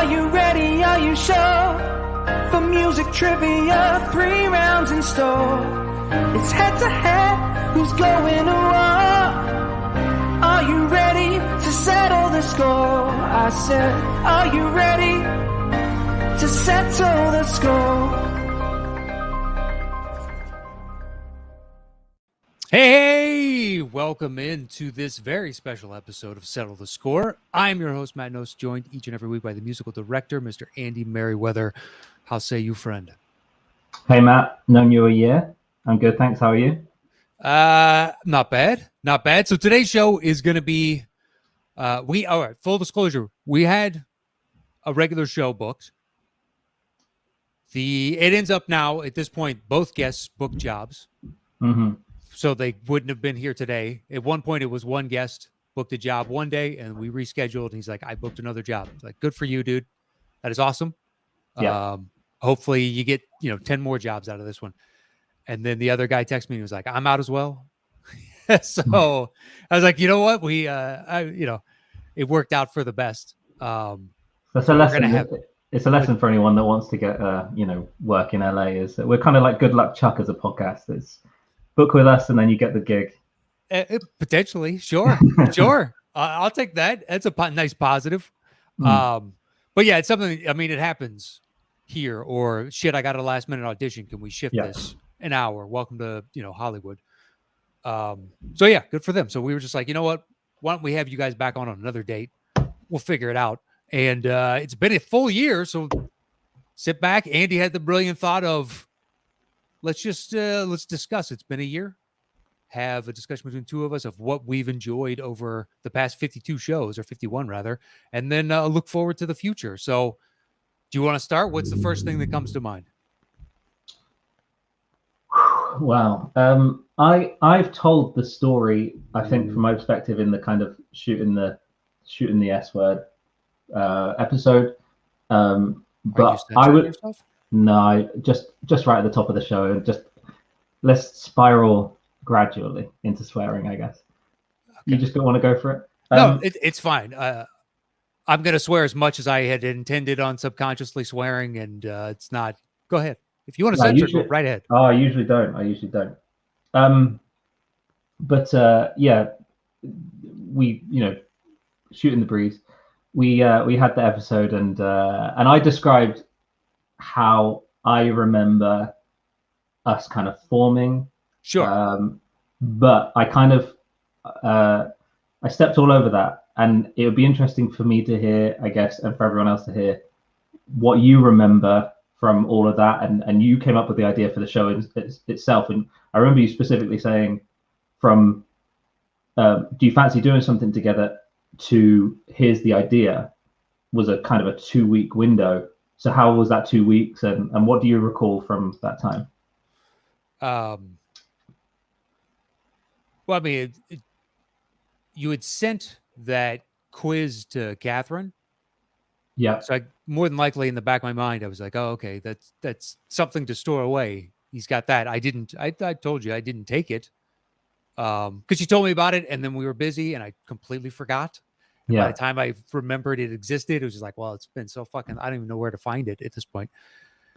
Are you ready? Are you sure? For music trivia, 3 rounds in store. It's head to head, who's going to war? Are you ready to settle the score? I said, are you ready to settle the score? Hey, welcome into this very special episode of Settle the Score. I'm your host, Matt Knost, joined each and every week by the musical director, Mr. Andy Merryweather. How say you, friend? Hey, Matt. Known you a year. I'm good, thanks. How are you? Not bad. Not bad. So today's show is going to be, all right, full disclosure, we had a regular show booked. It ends up now, at this point, both guests booked jobs. Mm-hmm. So they wouldn't have been here today. At one point, it was one guest booked a job one day, and we rescheduled. And he's like, "I booked another job." It's like, good for you, dude. That is awesome. Yeah. Hopefully, you get 10 more jobs out of this one. And then the other guy texted me and was like, "I'm out as well." So I was like, you know what? It worked out for the best. That's a lesson. It's a lesson for anyone that wants to get work in LA. Is that we're kind of like Good Luck Chuck as a podcast. It's book with us and then you get the gig. Potentially, sure. I'll take that. That's a nice positive. But yeah, it's something. I mean, it happens here. Or shit, I got a last minute audition. Can we shift this an hour? Welcome to Hollywood. So yeah, good for them. So we were just like, you know what? Why don't we have you guys back on another date? We'll figure it out. And it's been a full year, so sit back. Andy had the brilliant thought of let's discuss. It's been a year. Have a discussion between two of us of what we've enjoyed over the past 52 shows, or 51 rather, and then look forward to the future. So do you want to start? What's the first thing that comes to mind? Wow. I've told the story, I think, from my perspective in the kind of shooting the S word episode. But I would yourself? No, just right at the top of the show, and just let's spiral gradually into swearing, I guess. Okay. You just don't want to go for it? No, it's fine. I'm going to swear as much as I had intended on subconsciously swearing, and it's not. Go ahead. If you want to censor, go right ahead. Oh, I usually don't. But yeah, we, shooting the breeze. We had the episode, and I described how I remember us kind of forming. Sure. But I kind of I stepped all over that, and it would be interesting for me to hear, I guess, and for everyone else to hear what you remember from all of that. And you came up with the idea for the show itself. And I remember you specifically saying from, do you fancy doing something together, to here's the idea, was a kind of a 2-week window. So how was that 2 weeks, and what do you recall from that time? Well, I mean, you had sent that quiz to Catherine. Yeah. So more than likely in the back of my mind, I was like, oh, okay, that's something to store away. He's got that. I told you I didn't take it. Because you told me about it, and then we were busy, and I completely forgot. And by the time I remembered it existed, it was just like, well, it's been so fucking, I don't even know where to find it at this point.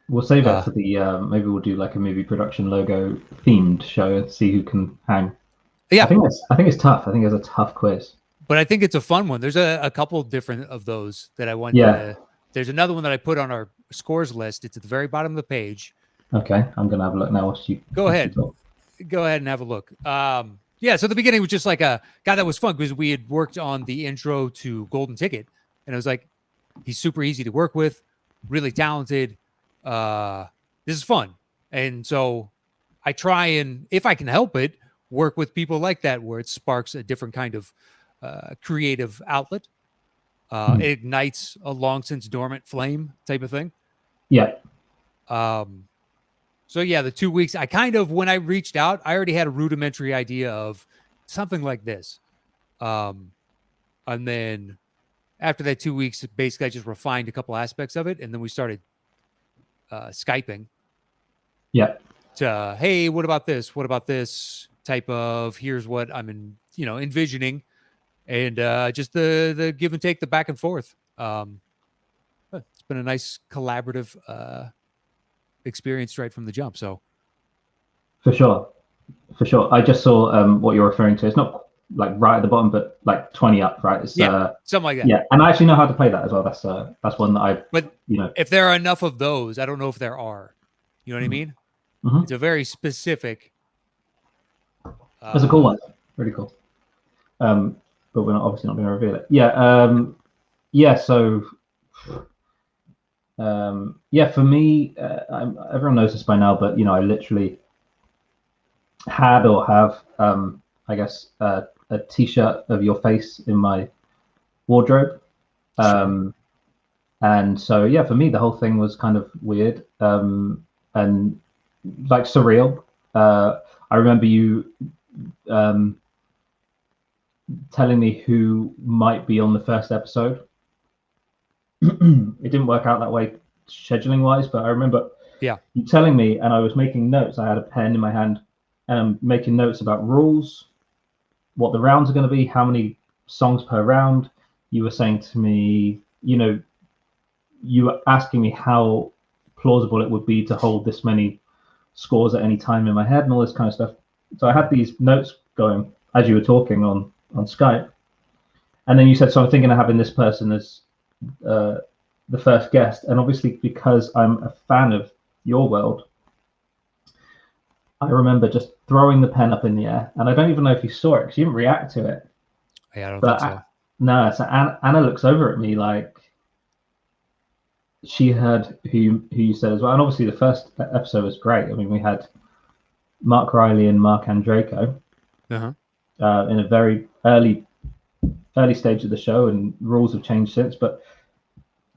We'll save it for the, maybe we'll do like a movie production logo themed show, see who can hang. Yeah. I think it's tough. I think it's a tough quiz. But I think it's a fun one. There's a couple different of those that I want to, there's another one that I put on our scores list. It's at the very bottom of the page. Okay. I'm going to have a look now. Go ahead and have a look. Yeah, so the beginning was just like God, that was fun because we had worked on the intro to Golden Ticket, and I was like, he's super easy to work with, really talented. This is fun. And so I try and, if I can help it, work with people like that where it sparks a different kind of creative outlet. It ignites a long since dormant flame type of thing. Yeah. So yeah, the 2 weeks, I kind of, when I reached out, I already had a rudimentary idea of something like this. And then after that 2 weeks, basically I just refined a couple aspects of it. And then we started Skyping. Yeah. To, hey, what about this? What about this type of, here's what I'm envisioning. And just the give and take, the back and forth. been a nice collaborative experience right from the jump. So For sure. I just saw what you're referring to. It's not like right at the bottom, but like 20 up, right? It's something like that. Yeah, and I actually know how to play that as well. That's one that But you know. if there are enough of those, I don't know if there are. You know what I mean? Mm-hmm. It's a very specific. It's a cool one. Really cool. But we're obviously not going to reveal it. Yeah. So. For me, everyone knows this by now, but I literally had or have, I guess, a T-shirt of your face in my wardrobe. Sure. And so, for me, the whole thing was kind of weird and like surreal. I remember you telling me who might be on the first episode. It didn't work out that way scheduling wise, but I remember you telling me, and I was making notes. I had a pen in my hand and I'm making notes about rules, what the rounds are going to be, how many songs per round. You were saying to me, you were asking me how plausible it would be to hold this many scores at any time in my head and all this kind of stuff. So I had these notes going as you were talking on Skype. And then you said, so I'm thinking of having this person as the first guest. And obviously, because I'm a fan of your world, I remember just throwing the pen up in the air. And I don't even know if you saw it because you didn't react to it. Yeah, I don't think so. No, so Anna looks over at me like she heard who you said as well. And obviously, the first episode was great. I mean, we had Mark Riley and Mark Andreyko in a very early stage of the show, and rules have changed since. But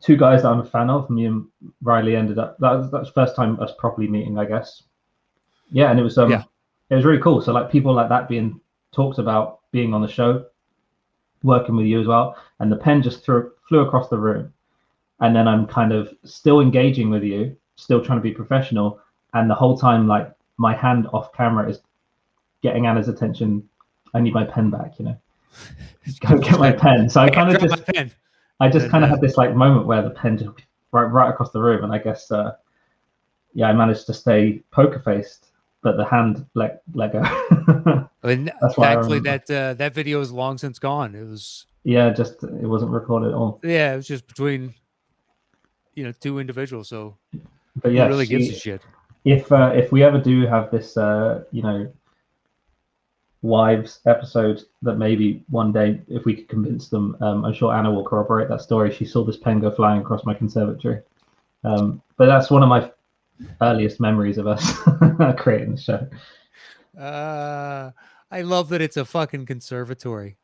two guys that I'm a fan of, me and Riley ended up. That was the first time us properly meeting, I guess. Yeah, and it was it was really cool. So like people like that being talked about being on the show, working with you as well, and the pen just flew across the room. And then I'm kind of still engaging with you, still trying to be professional. And the whole time, like my hand off camera is getting Anna's attention. I need my pen back, Go get my pen. So I kind of just had this like moment where the pen just right across the room. And I guess, I managed to stay poker faced, but the hand let go. I mean, thankfully that video is long since gone. It was. Yeah, it wasn't recorded at all. Yeah, it was just between two individuals. So, but yeah, who really gives a shit? If we ever do have this, wives episode, that maybe one day, if we could convince them, I'm sure Anna will corroborate that story. She saw this pen go flying across my conservatory. But that's one of my earliest memories of us creating the show. I love that it's a fucking conservatory.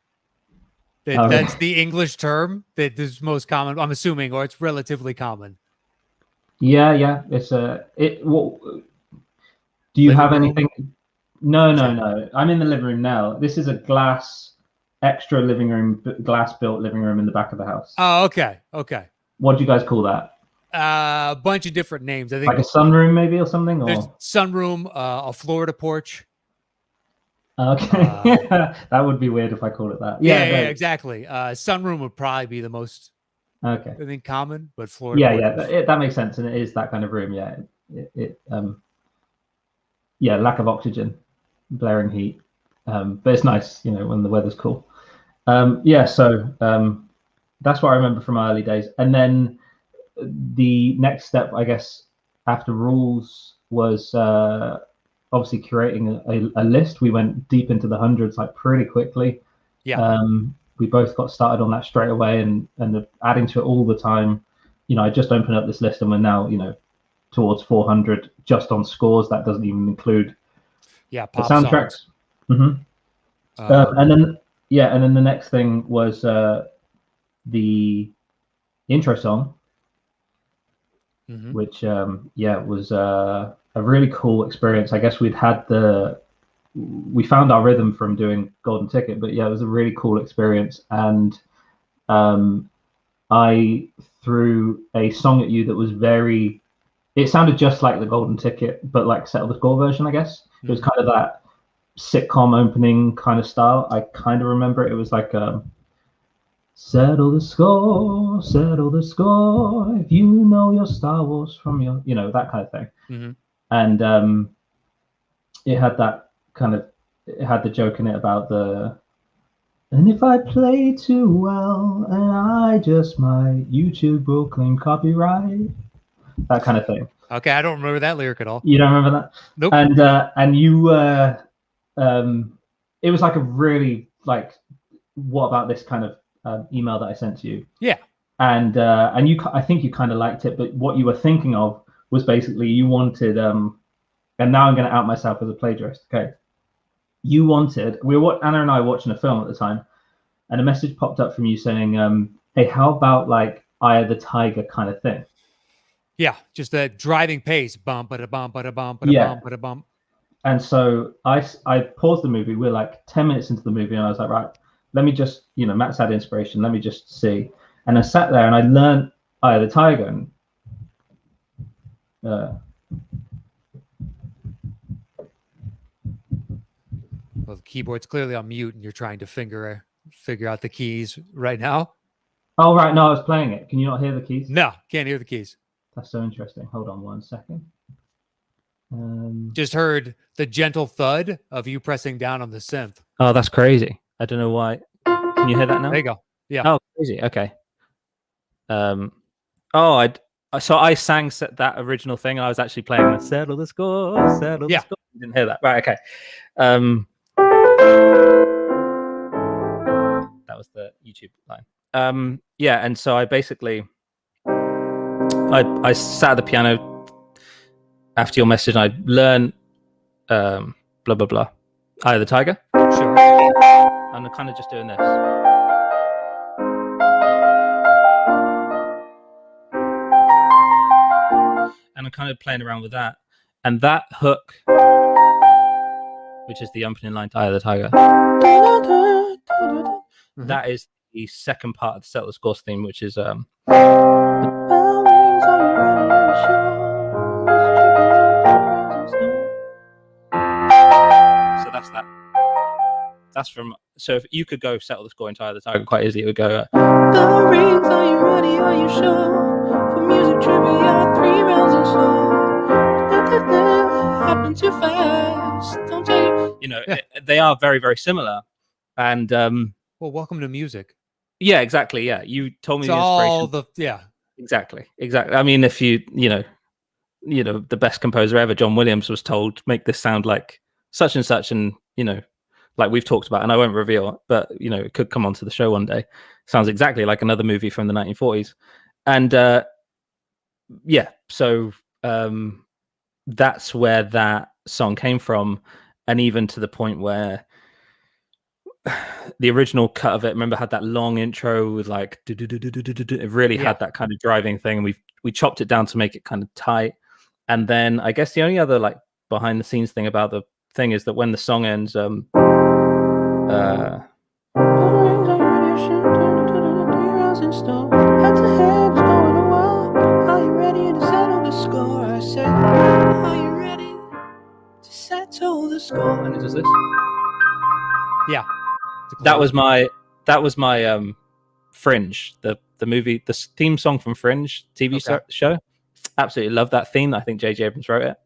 That's the English term that is most common, I'm assuming, or it's relatively common. Yeah. It's do you have anything? No. I'm in the living room now. This is a extra living room, glass-built living room in the back of the house. Oh, okay. What do you guys call that? A bunch of different names. I think like a sunroom, maybe, or something. There's sunroom, a Florida porch. Okay, that would be weird if I called it that. Yeah, exactly. Sunroom would probably be the most. Okay. I think common, but Florida. That makes sense, and it is that kind of room. Yeah, lack of oxygen, blaring heat, but it's nice, when the weather's cool. So that's what I remember from my early days, and then the next step, I guess, after rules was obviously curating a list. We went deep into the hundreds like pretty quickly. Yeah. We both got started on that straight away and adding to it all the time. I just opened up this list and we're now, towards 400 just on scores. That doesn't even include pop the soundtracks. Mm-hmm. And then the next thing was the intro song, which was a really cool experience. I guess we found our rhythm from doing Golden Ticket, but it was a really cool experience. And I threw a song at you that was it sounded just like the Golden Ticket, but like Settle the Score version, I guess. It was kind of that sitcom opening kind of style. I kind of remember it was like settle the score, settle the score. If you know your Star Wars from your, that kind of thing. Mm-hmm. And it had that kind of, it had the joke in it about and if I play too well, and I just might, YouTube will claim copyright. That kind of thing. Okay, I don't remember that lyric at all. You don't remember that? Nope. And you, it was like a really like, what about this kind of email that I sent to you? Yeah. And you, I think you kind of liked it, but what you were thinking of was basically you wanted, and now I'm going to out myself as a plagiarist. Okay. You wanted, Anna and I were watching a film at the time, and a message popped up from you saying, hey, how about like Eye of the Tiger kind of thing? Yeah, just that driving pace. Bump, ba bump, ba bump, ba bump, ba bump. And so I paused the movie. We're like 10 minutes into the movie, and I was like, right, let me just, Matt's had inspiration. Let me just see. And I sat there and I learned Eye of the Tiger. And, well, the keyboard's clearly on mute, and you're trying to figure out the keys right now. Oh, right. No, I was playing it. Can you not hear the keys? No, can't hear the keys. That's so interesting. Hold on 1 second. Just heard the gentle thud of you pressing down on the synth. Oh, that's crazy. I don't know why. Can you hear that now? There you go. Yeah. Oh, crazy. Okay. So I sang that original thing. I was actually playing the settle the score, settle the score. You didn't hear that, right? Okay. That was the YouTube line. Yeah, and so I basically, I sat at the piano after your message, and I learned blah blah blah, Eye of the Tiger. Sure. And I'm kind of just doing this. And I'm kind of playing around with that. And that hook, which is the opening line to Eye of the Tiger, that is the second part of the Settlers Course theme, which is so that's that. That's from, so if you could go settle the score into Eye of the Tiger quite easily, it would go the rings, are you ready, are you sure? For music trivia, 3 rounds and slow. Happen too fast. Don't take they are very, very similar. And well, welcome to music. Yeah, exactly. Yeah. You told me it's the inspiration. Yeah. Exactly. I mean, if you the best composer ever, John Williams, was told make this sound like such and such, and like we've talked about, and I won't reveal, but it could come onto the show one day. Sounds exactly like another movie from the 1940s. And yeah, so that's where that song came from. And even to the point where the original cut of it, remember, had that long intro with like it really had that kind of driving thing, and we chopped it down to make it kind of tight. And then I guess the only other like behind the scenes thing about the thing is that when the song ends, and it's just this. Yeah. That was my Fringe, the movie, the theme song from Fringe TV show. Absolutely love that theme. I think J.J. Abrams wrote it.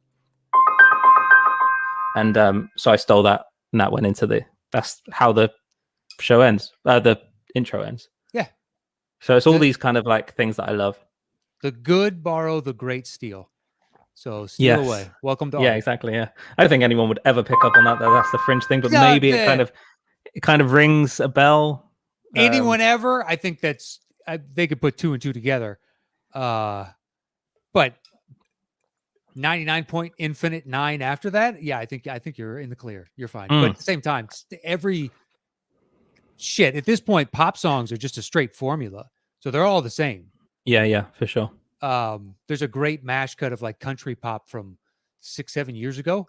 And so I stole that, and that went into that's how the show ends, the intro ends. Yeah. So it's all these kind of like things that I love. The good borrow, the great steal. So steal away. Welcome to art. Exactly. Yeah. I don't think anyone would ever pick up on that that's the Fringe thing, but maybe it kind of rings a bell. Anyone ever? I think that's they could put 2 and 2 together. But 99 point infinite 9 after that, yeah, I think you're in the clear. You're fine. But at the same time, every shit at this point, pop songs are just a straight formula, so they're all the same. Yeah, for sure. There's a great mash cut of like country pop from 6-7 years ago,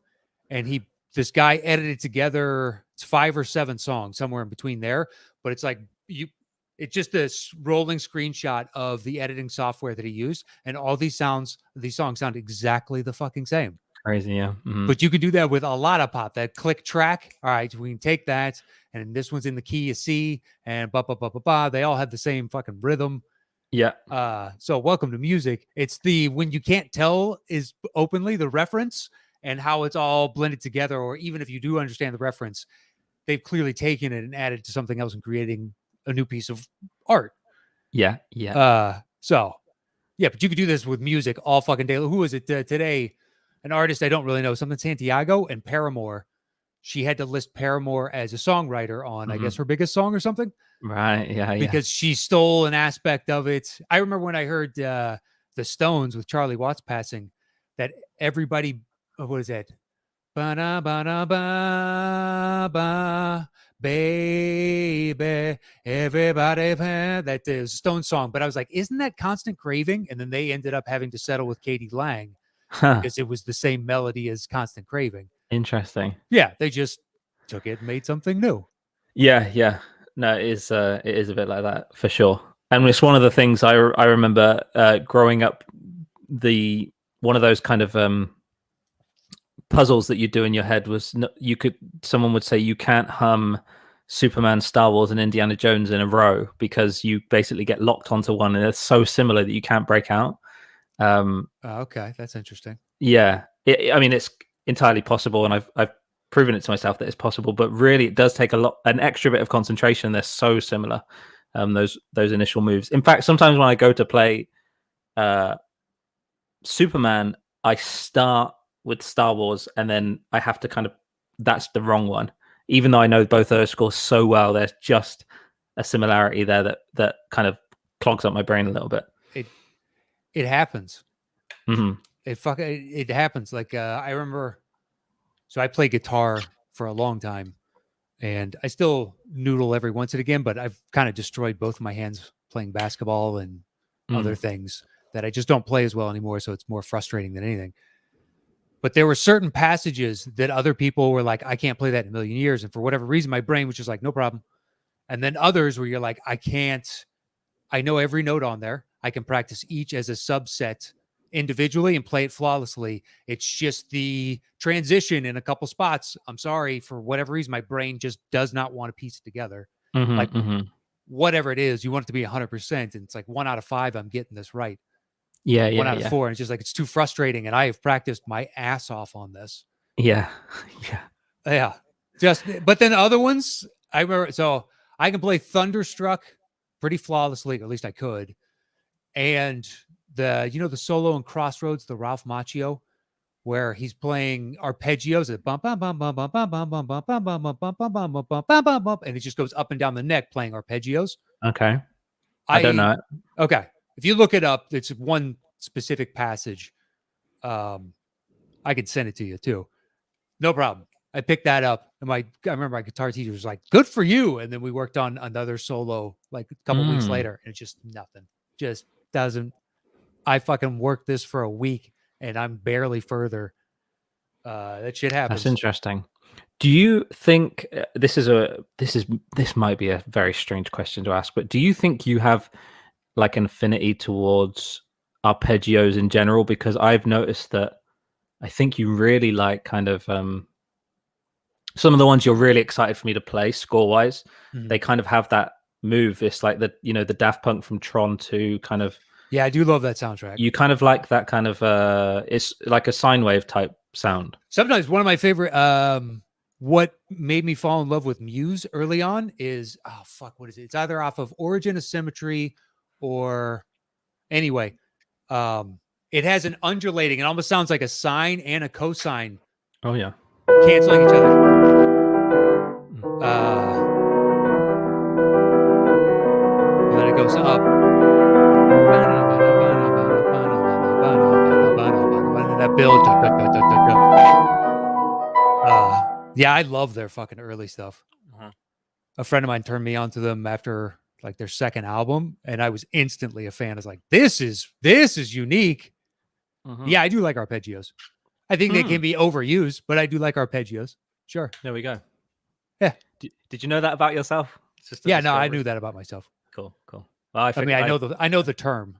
and this guy edited together. It's 5 or 7 songs, somewhere in between there, but it's like it's just this rolling screenshot of the editing software that he used, and all these songs sound exactly the fucking same. Crazy, yeah. But you could do that with a lot of pop. That click track. All right, we can take that, and this one's in the key of C, and ba ba ba ba ba. They all have the same fucking rhythm. Yeah. So welcome to music. It's the when you can't tell is openly the reference and how it's all blended together, or even if you do understand the reference, they've clearly taken it and added to something else and creating a new piece of art. Yeah. So yeah, but you could do this with music all fucking day. Who is it today? An artist I don't really know, something Santiago and Paramore. She had to list Paramore as a songwriter on, I guess, her biggest song or something. Right. Yeah. Because she stole an aspect of it. I remember when I heard the Stones with Charlie Watts passing, that everybody, what is that? Ba ba ba ba, baby, everybody. That is Stone song, but I was like, isn't that Constant Craving? And then they ended up having to settle with Katie Lang because it was the same melody as Constant Craving. Interesting. Yeah, they just took it and made something new. Yeah. No, it is a bit like that for sure. And it's one of the things I remember growing up. One of those kind of puzzles that you do in your head was someone would say you can't hum Superman, Star Wars, and Indiana Jones in a row because you basically get locked onto one, and it's so similar that you can't break out. Okay, that's interesting. Yeah, I mean, it's entirely possible, and I've proven it to myself that it's possible. But really, it does take an extra bit of concentration. They're so similar, those initial moves. In fact, sometimes when I go to play Superman, I start with Star Wars, and then I have to that's the wrong one. Even though I know both those scores so well, there's just a similarity there that kind of clogs up my brain a little bit. It happens. Mm-hmm. It happens. Like I remember, so I play guitar for a long time, and I still noodle every once and again, but I've kind of destroyed both of my hands playing basketball and other things that I just don't play as well anymore. So it's more frustrating than anything. But there were certain passages that other people were like, I can't play that in a million years. And for whatever reason, my brain was just like, no problem. And then others where you're like, I know every note on there. I can practice each as a subset individually and play it flawlessly. It's just the transition in a couple spots. I'm sorry, for whatever reason, my brain just does not want to piece it together. Whatever it is, you want it to be 100%. And it's like 1 out of 5, I'm getting this right. 1 out of 4. And it's just like, it's too frustrating. And I have practiced my ass off on this. Yeah. But then other ones, I remember, so I can play Thunderstruck pretty flawlessly, or at least I could. And the solo in Crossroads, the Ralph Macchio, where he's playing arpeggios at bum bum bum bum bum bum bum bum bum bum bum bum bum bum bum bum bum bum bum, and it just goes up and down the neck playing arpeggios. Okay. I don't know it. Okay. If you look it up, it's one specific passage. I could send it to you too. No problem. I picked that up, and I remember my guitar teacher was like, "Good for you." And then we worked on another solo like a couple weeks later, and it's just nothing. Just doesn't. I fucking worked this for a week, and I'm barely further. That shit happens. That's interesting. Do you think this might be a very strange question to ask, but do you think you have like an affinity towards arpeggios in general? Because I've noticed that I think you really like kind of some of the ones you're really excited for me to play score wise. They kind of have that move. It's like the Daft Punk from Tron 2 kind of. Yeah, I do love that soundtrack. You kind of like that kind of it's like a sine wave type sound. Sometimes one of my favorite what made me fall in love with Muse early on is what is it? It's either off of Origin of Symmetry or anyway. It has an undulating, it almost sounds like a sine and a cosine. Oh yeah. Canceling each other. Then it goes up. That build. Yeah, I love their fucking early stuff. A friend of mine turned me on to them after like their second album, and I was instantly a fan. I was like, this is unique. Yeah, I do like arpeggios. I think they can be overused, but I do like arpeggios. Sure. There we go. Yeah. Did you know that about yourself? I knew that about myself. Cool. Well, I know the term.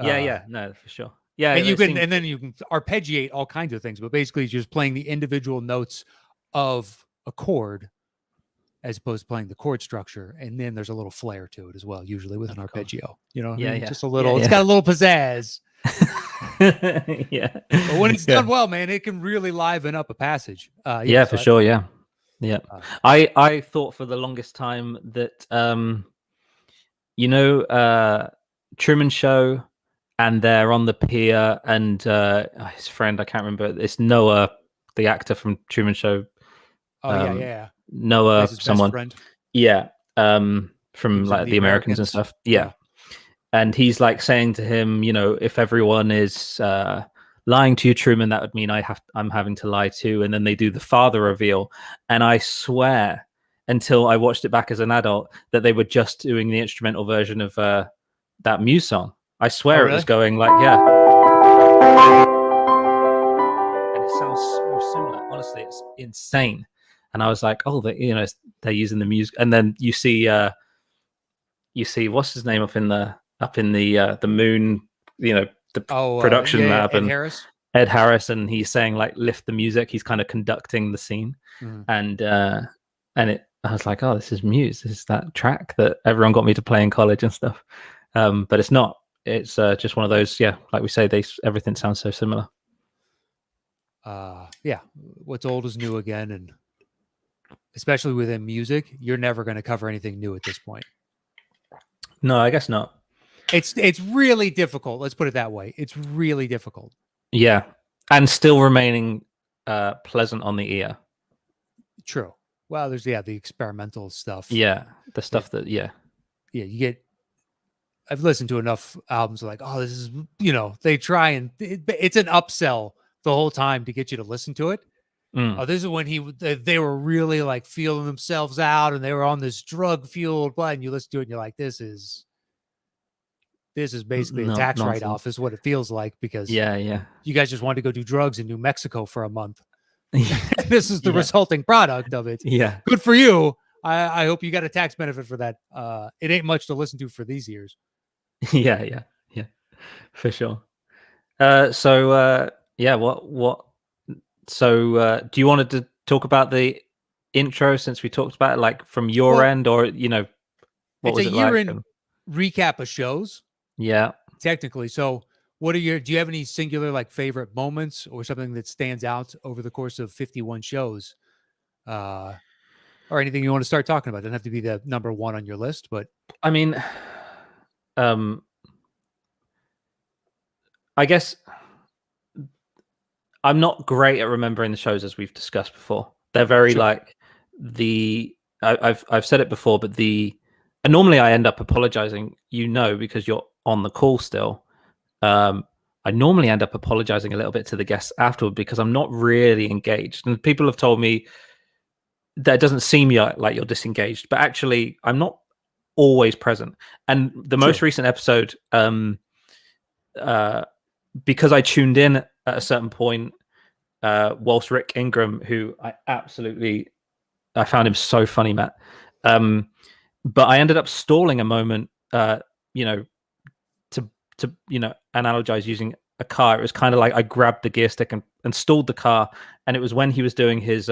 Yeah, no, for sure. Yeah, and it then you can arpeggiate all kinds of things, but basically just playing the individual notes of a chord as opposed to playing the chord structure, and then there's a little flair to it as well, usually with an arpeggio. You know, what I mean? Yeah. Just a little. Yeah. It's got a little pizzazz. Yeah. But when it's done well, man, it can really liven up a passage. Yeah, for sure. Yeah. Yeah. I thought for the longest time that Truman Show, and they're on the pier, and his friend, I can't remember, it's Noah, the actor from Truman Show. Oh yeah. Noah, His someone. best friend. Yeah. From like the Americans and stuff. Yeah. And he's like saying to him, if everyone is lying to you, Truman, that would mean I'm having to lie too. And then they do the father reveal. And I swear, until I watched it back as an adult, that they were just doing the instrumental version of that Muse song. I swear it was going like, yeah. And it sounds so similar. Honestly, it's insane. And I was like, oh, they're using the music. And then you see what's his name up in the moon, the production lab, and Ed Harris, and he's saying like lift the music. He's kind of conducting the scene, and I was like, oh, this is Muse. This is that track that everyone got me to play in college and stuff. But it's not. It's just one of those. Yeah, like we say, everything sounds so similar. What's old is new again, and especially within music, you're never going to cover anything new at this point. No, I guess not. It's really difficult. Let's put it that way. It's really difficult. Yeah, and still remaining pleasant on the ear. True. Well, there's the experimental stuff. Yeah, the stuff that you get. I've listened to enough albums like, oh, this is they try and it's an upsell the whole time to get you to listen to it. Oh, this is when they were really like feeling themselves out, and they were on this drug fueled blah, and you listen to it and you're like, this is basically a tax write off is what it feels like, because you guys just wanted to go do drugs in New Mexico for a month. This is the resulting product of it. Yeah, good for you. I hope you got a tax benefit for that. It ain't much to listen to for these years. Yeah, for sure. So do you want to talk about the intro, since we talked about it, like from your end, or what was it like? It's a year-end recap of shows. Yeah, technically. So do you have any singular like favorite moments or something that stands out over the course of 51 shows? Or anything you want to start talking about? Doesn't have to be the number one on your list, but I mean, I guess I'm not great at remembering the shows, as we've discussed before. They're very like I've said it before, but and normally I end up apologizing, because you're on the call still. I normally end up apologizing a little bit to the guests afterward because I'm not really engaged. And people have told me that it doesn't seem like you're disengaged, but actually I'm not always present. And the most recent episode, because I tuned in at a certain point, whilst Rick Ingram, who I found him so funny, Matt. But I ended up stalling a moment, to analogize using a car. It was kind of like I grabbed the gear stick and stalled the car, and it was when he was doing his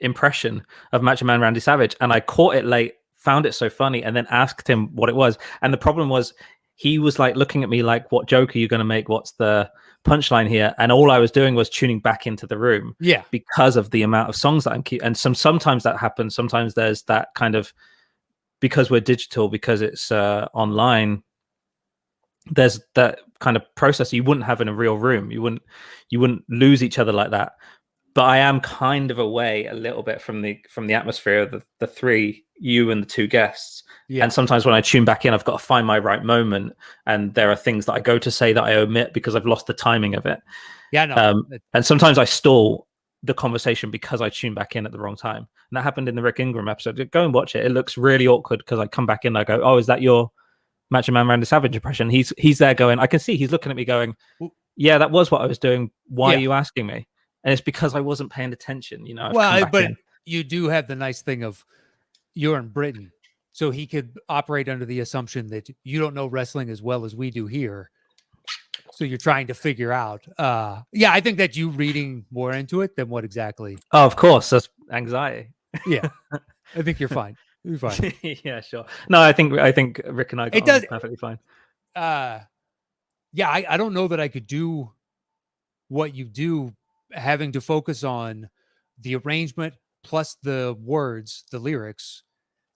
impression of Macho Man Randy Savage, and I caught it late, found it so funny, and then asked him what it was. And the problem was, he was like looking at me like, what joke are you going to make? What's the punchline here? And all I was doing was tuning back into the room. Yeah. Because of the amount of songs that I'm keeping. And sometimes that happens. Sometimes there's that kind of, because we're digital, because it's online, there's that kind of process you wouldn't have in a real room. You wouldn't lose each other like that. But I am kind of away a little bit from the atmosphere of the three, you and the two guests. Yeah. And sometimes when I tune back in, I've got to find my right moment. And there are things that I go to say that I omit because I've lost the timing of it. Yeah, no. And sometimes I stall the conversation because I tune back in at the wrong time. And that happened in the Rick Ingram episode. Go and watch it. It looks really awkward because I come back in and I go, oh, is that your Macho Man Randy Savage impression? He's there going, I can see he's looking at me going, yeah, that was what I was doing. Why are you asking me? And it's because I wasn't paying attention, but you do have the nice thing of you're in Britain, so he could operate under the assumption that you don't know wrestling as well as we do here. So you're trying to figure out. Yeah, I think that you reading more into it than what exactly. Oh, of course, that's anxiety. Yeah, I think you're fine. You're fine. Yeah, sure. No, I think Rick and I got It does. on perfectly fine. Yeah, I don't know that I could do what you do, having to focus on the arrangement plus the words, the lyrics,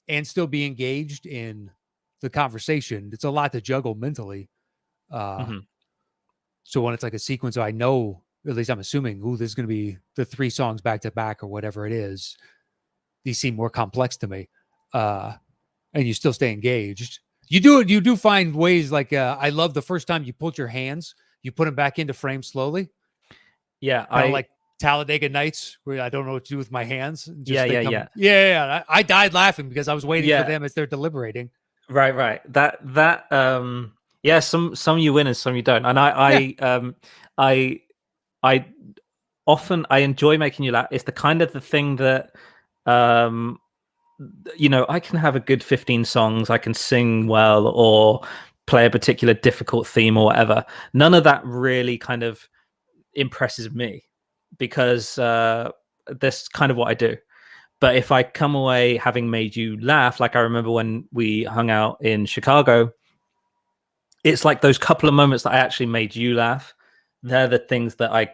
and still be engaged in the conversation. It's a lot to juggle mentally. Mhm. So when it's like a sequence, I know, at least I'm assuming, this is going to be the 3 songs back to back or whatever it is. These seem more complex to me. And you still stay engaged. You do find ways like, I love the first time you pulled your hands, you put them back into frame slowly. Yeah, Kind of like Talladega Nights, where I don't know what to do with my hands. And just yeah. Yeah. I died laughing because I was waiting Yeah. for them as they're deliberating. Right. That yeah, some you win and some you don't. And I often I enjoy making you laugh. It's the kind of the thing that I can have a good 15 songs, I can sing well or play a particular difficult theme or whatever. None of that really kind of impresses me because that's kind of what I do. But if I come away having made you laugh, like I remember when we hung out in Chicago, it's like those couple of moments that I actually made you laugh. They're the things that I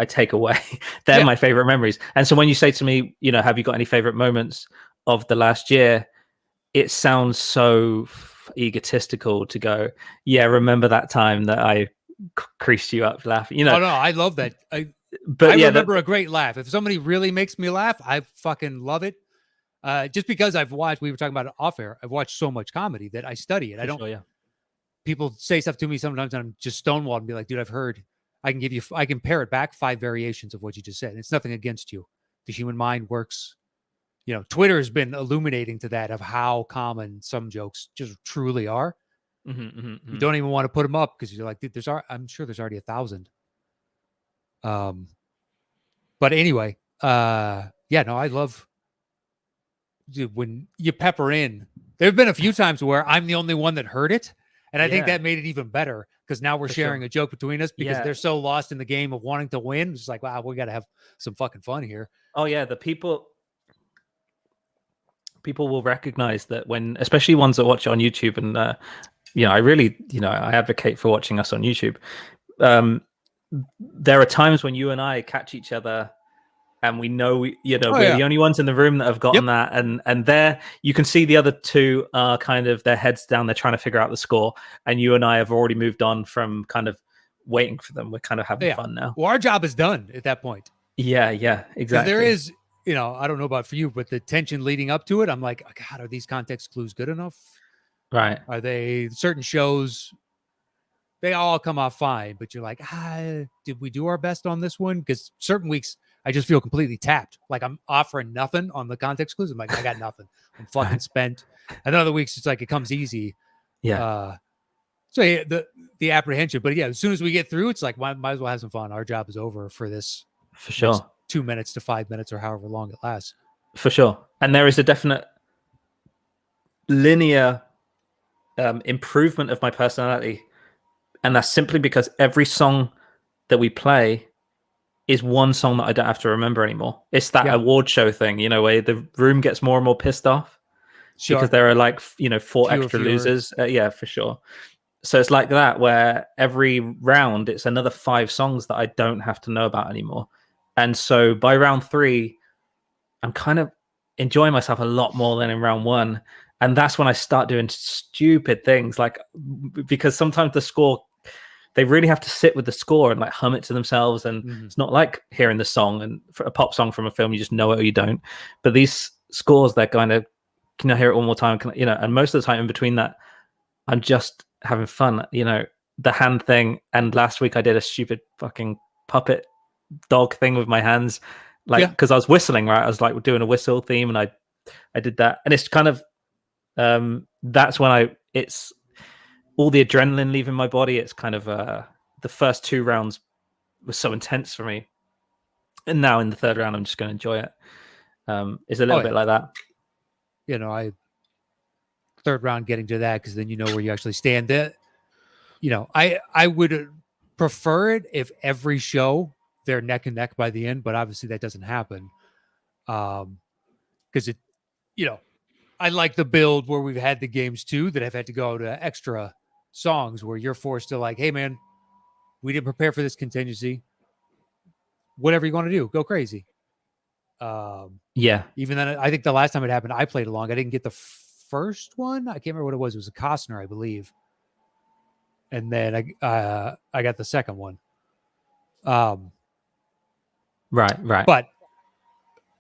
take away. They're my favorite memories. And so when you say to me, have you got any favorite moments of the last year? It sounds so egotistical to go, yeah, remember that time that I creased you up laughing, Oh no, I love that. But I remember a great laugh. If somebody really makes me laugh, I fucking love it. Just because we were talking about it off air, I've watched so much comedy that I study it. I don't. Sure, yeah. People say stuff to me sometimes, and I'm just stonewalled and be like, dude, I've heard. I can pare it back 5 variations of what you just said. It's nothing against you. The human mind works. Twitter has been illuminating to that of how common some jokes just truly are. You don't even want to put them up because you're like, dude, I'm sure there's already 1,000. But anyway, I love, dude, when you pepper in. There have been a few times where I'm the only one that heard it, and I think that made it even better because now we're sharing a joke between us because they're so lost in the game of wanting to win. It's like, wow, we got to have some fucking fun here. Oh yeah, the people will recognize that when, especially ones that watch it on YouTube, and I really, I advocate for watching us on YouTube. There are times when you and I catch each other and we know we're the only ones in the room that have gotten that, and there you can see the other two are kind of their heads down, they're trying to figure out the score, and you and I have already moved on from kind of waiting for them. We're kind of having fun now. Well, our job is done at that point. Yeah, exactly. There is, I don't know about for you, but the tension leading up to it, I'm like, God, are these context clues good enough? Right. Are they certain shows? They all come off fine, but you're like, did we do our best on this one? Because certain weeks I just feel completely tapped. Like I'm offering nothing on the context clues. I'm like, I got nothing. I'm fucking spent. And other weeks it's like it comes easy. Yeah. So the apprehension, but yeah, as soon as we get through, it's like might as well have some fun. Our job is over for this. For sure. 2 minutes to 5 minutes or however long it lasts. For sure. And there is a definite linear improvement of my personality. And that's simply because every song that we play is one song that I don't have to remember anymore. It's that award show thing, where the room gets more and more pissed off because there are like, 4 extra losers. Yeah, for sure. So it's like that, where every round it's another 5 songs that I don't have to know about anymore. And so by round 3, I'm kind of enjoying myself a lot more than in round 1. And that's when I start doing stupid things, like, because sometimes the score, they really have to sit with the score and like hum it to themselves. And it's not like hearing the song, and for a pop song from a film, you just know it or you don't. But these scores, they're kind of, can I hear it one more time? And most of the time in between that, I'm just having fun, the hand thing. And last week I did a stupid fucking puppet dog thing with my hands, like, because I was whistling, right? I was like doing a whistle theme, and I did that. And it's kind of, that's when it's all the adrenaline leaving my body. It's kind of the first 2 rounds was so intense for me, and now in the 3rd round I'm just going to enjoy it. It's a little bit like that. I 3rd round getting to that, because then you know where you actually stand. I would prefer it if every show they're neck and neck by the end, but obviously that doesn't happen. Because I like the build where we've had the games too that have had to go to extra songs where you're forced to like, hey man, we didn't prepare for this contingency. Whatever you want to do, go crazy. Even then, I think the last time it happened, I played along. I didn't get the first one. I can't remember what it was. It was a Costner, I believe. And then I got the second one. Right. But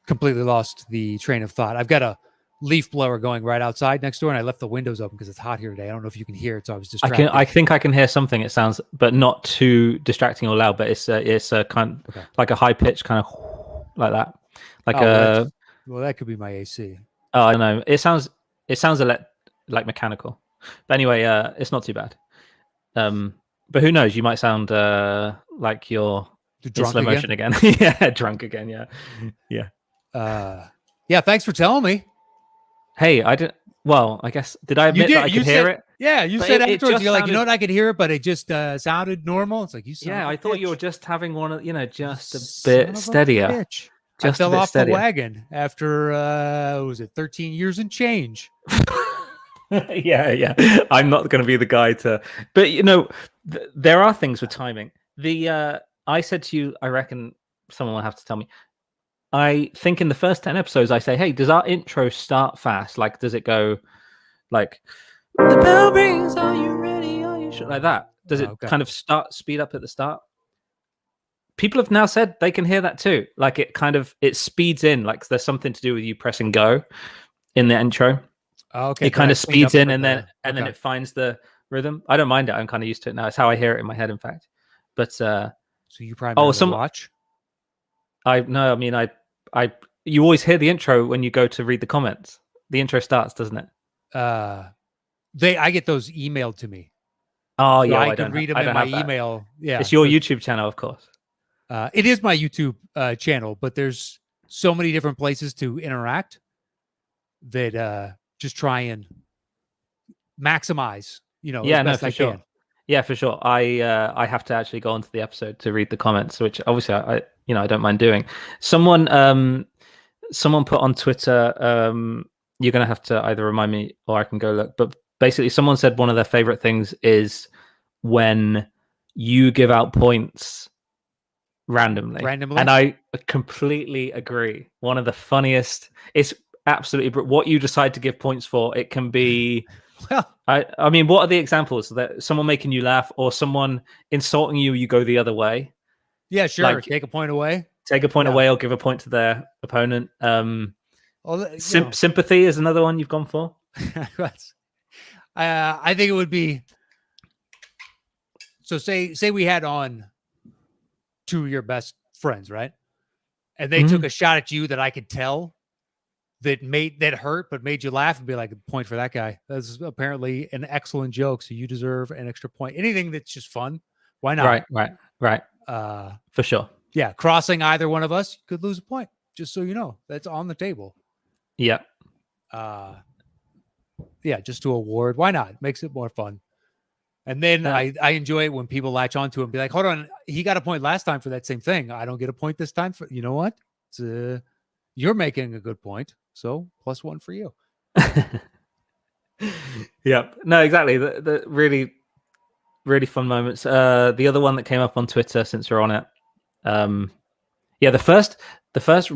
completely lost the train of thought. I've got a leaf blower going right outside next door, and I left the windows open because it's hot here today. I don't know if you can hear it, so I was distracted. I think I can hear something. It sounds, but not too distracting or loud. But it's a kind of like a high pitch kind of like that. Like well, that could be my AC. Oh, I don't know. It sounds like mechanical. But anyway, it's not too bad. But who knows? You might sound like you're in slow motion again. Yeah, drunk again. Yeah. Yeah. Thanks for telling me. Hey, I didn't. Well, I guess did I admit that I could hear it? Yeah, you said afterwards. You're like, you know what? I could hear it, but it just sounded normal. It's like you. Yeah, I thought you were just having one of just a bit steadier. Just I fell off the wagon after was it 13 years and change. Yeah. I'm not going to be the guy to, but there are things with timing. I said to you, I reckon someone will have to tell me. I think in the first 10 episodes, I say, hey, does our intro start fast? Like, does it go like the bell rings? Are you ready? Are you sure? Like that? Does it kind of speed up at the start? People have now said they can hear that too. Like it speeds in. Like there's something to do with you pressing go in the intro. Okay. It kind of speeds in and then it finds the rhythm. I don't mind it. I'm kind of used to it now. It's how I hear it in my head, in fact. But so you probably watch. You always hear the intro when you go to read the comments. The intro starts, doesn't it? I get those emailed to me. Oh yeah, I can read them in my email. Yeah, it's your YouTube channel, of course. It is my YouTube channel, but there's so many different places to interact that just try and maximize, as best I can. Yeah, for sure. I have to actually go onto the episode to read the comments, which obviously I don't mind doing. Someone put on Twitter, you're going to have to either remind me or I can go look, but basically someone said one of their favorite things is when you give out points randomly. And I completely agree. One of the funniest, it's absolutely what you decide to give points for. It can be, well, I mean, what are the examples? That someone making you laugh or someone insulting you, you go the other way. Yeah, sure. Like, take a point away. Take a point away or give a point to their opponent. Sympathy is another one you've gone for. I think it would be. So say we had on two of your best friends, right? And they took a shot at you that I could tell that hurt, but made you laugh and be like, a point for that guy. That's apparently an excellent joke. So you deserve an extra point. Anything that's just fun. Why not? Right. For sure. Yeah. Crossing either one of us, you could lose a point. Just so you know, that's on the table. Yeah. Yeah. Just to award. Why not? Makes it more fun. And then I enjoy it when people latch onto it and be like, hold on, he got a point last time for that same thing. I don't get a point this time for, you know what? You're making a good point. So +1 for you. Yep. No, exactly. The really, really fun moments. The other one that came up on Twitter since we're on it. The first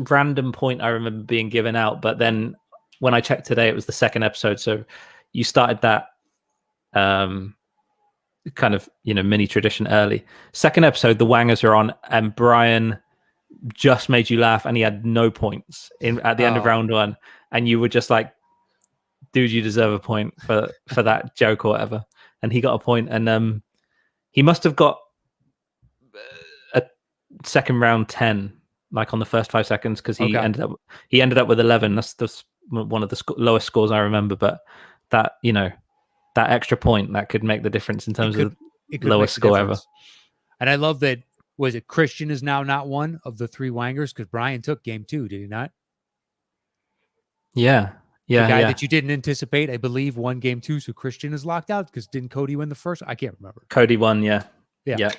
random point I remember being given out, but then when I checked today, it was the second episode. So you started that kind of mini tradition early. Second episode, the Wangers are on, and Brian just made you laugh, and he had no points at the end of round one, and you were just like, "Dude, you deserve a point for that joke or whatever." And he got a point, and he must have got a second round 10, like on the first 5 seconds, because he ended up with 11. That's one of the lowest scores I remember, but that that extra point that could make the difference in terms of lowest score ever. And I love that. Was it Christian is now not one of the three Wangers because Brian took game 2, did he not? Yeah. Yeah, the guy yeah. that you didn't anticipate, I believe, won game 2, so Christian is locked out because didn't Cody win the first? I can't remember. Cody won, yeah. Yeah. Yeah.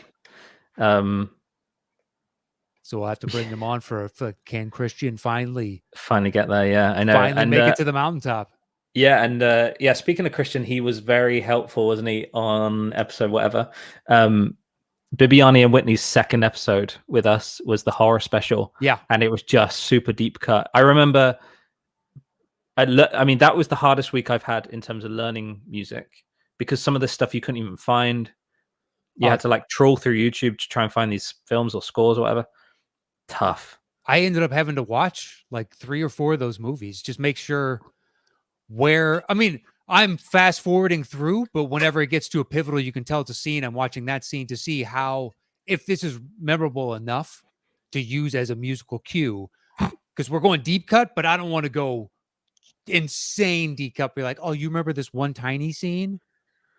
So we'll have to bring them on for can Christian finally Finally get there, yeah. I know. finally And make it to the mountaintop. yeah, and yeah, speaking of Christian, he was very helpful, wasn't he, on episode whatever. Bibiani and Whitney's second episode with us was the horror special. Yeah. And it was just super deep cut. I remember I mean, that was the hardest week I've had in terms of learning music, because some of this stuff you couldn't even find. You had to like trawl through YouTube to try and find these films or scores or whatever. Tough. I ended up having to watch like 3 or 4 of those movies, just make sure where, I mean, I'm fast forwarding through, but whenever it gets to a pivotal, you can tell it's a scene. I'm watching that scene to see how, if this is memorable enough to use as a musical cue, because we're going deep cut, but I don't want to go insane deep cut. Be like, oh, you remember this one tiny scene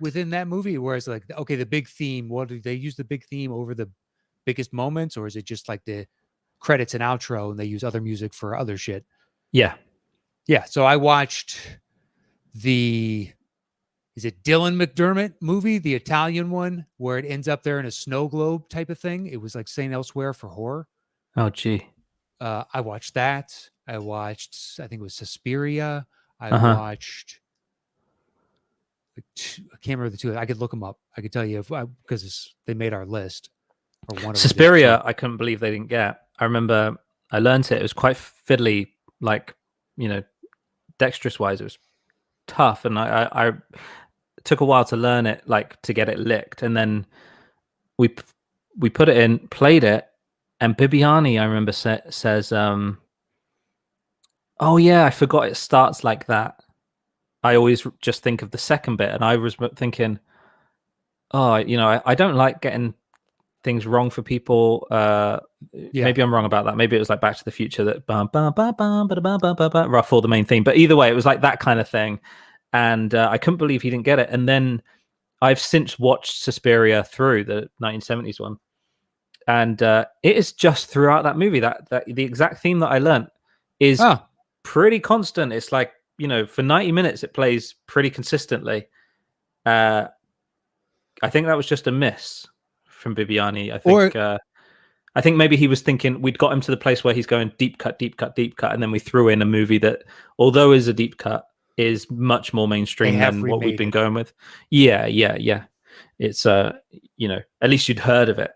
within that movie? Whereas like, okay, the big theme, what do they use the big theme over the biggest moments? Or is it just like the credits and outro and they use other music for other shit? Yeah. Yeah. So I watched is it Dylan McDermott movie, the Italian one, where it ends up there in a snow globe type of thing. It was like St. Elsewhere for horror. Oh, gee. I watched that. I watched, I think it was Suspiria. I Uh-huh. watched, I can't remember the two. I could look them up. I could tell you because they made our list. Or one of Suspiria, I couldn't believe they didn't get. I remember I learned it. It was quite fiddly, like, you know, dexterous wise. It was tough, and I took a while to learn it, like to get it licked, and then we put it in, played it, and Bibiani, I remember says, "Oh yeah, I forgot it starts like that." I always just think of the second bit, and I was thinking, "Oh, you know, I don't like getting things wrong for people." Maybe I'm wrong about that. Maybe it was like Back to the Future that ruffle the main theme. But either way, it was like that kind of thing. And I couldn't believe he didn't get it. And then I've since watched Suspiria through, the 1970s one. And it is just throughout that movie that the exact theme that I learned is pretty constant. It's like, you know, for 90 minutes, it plays pretty consistently. I think that was just a miss from Bibiani. I think maybe he was thinking we'd got him to the place where he's going deep cut, and then we threw in a movie that, although is a deep cut, is much more mainstream than what we've been going with. Yeah. It's you know, at least you'd heard of it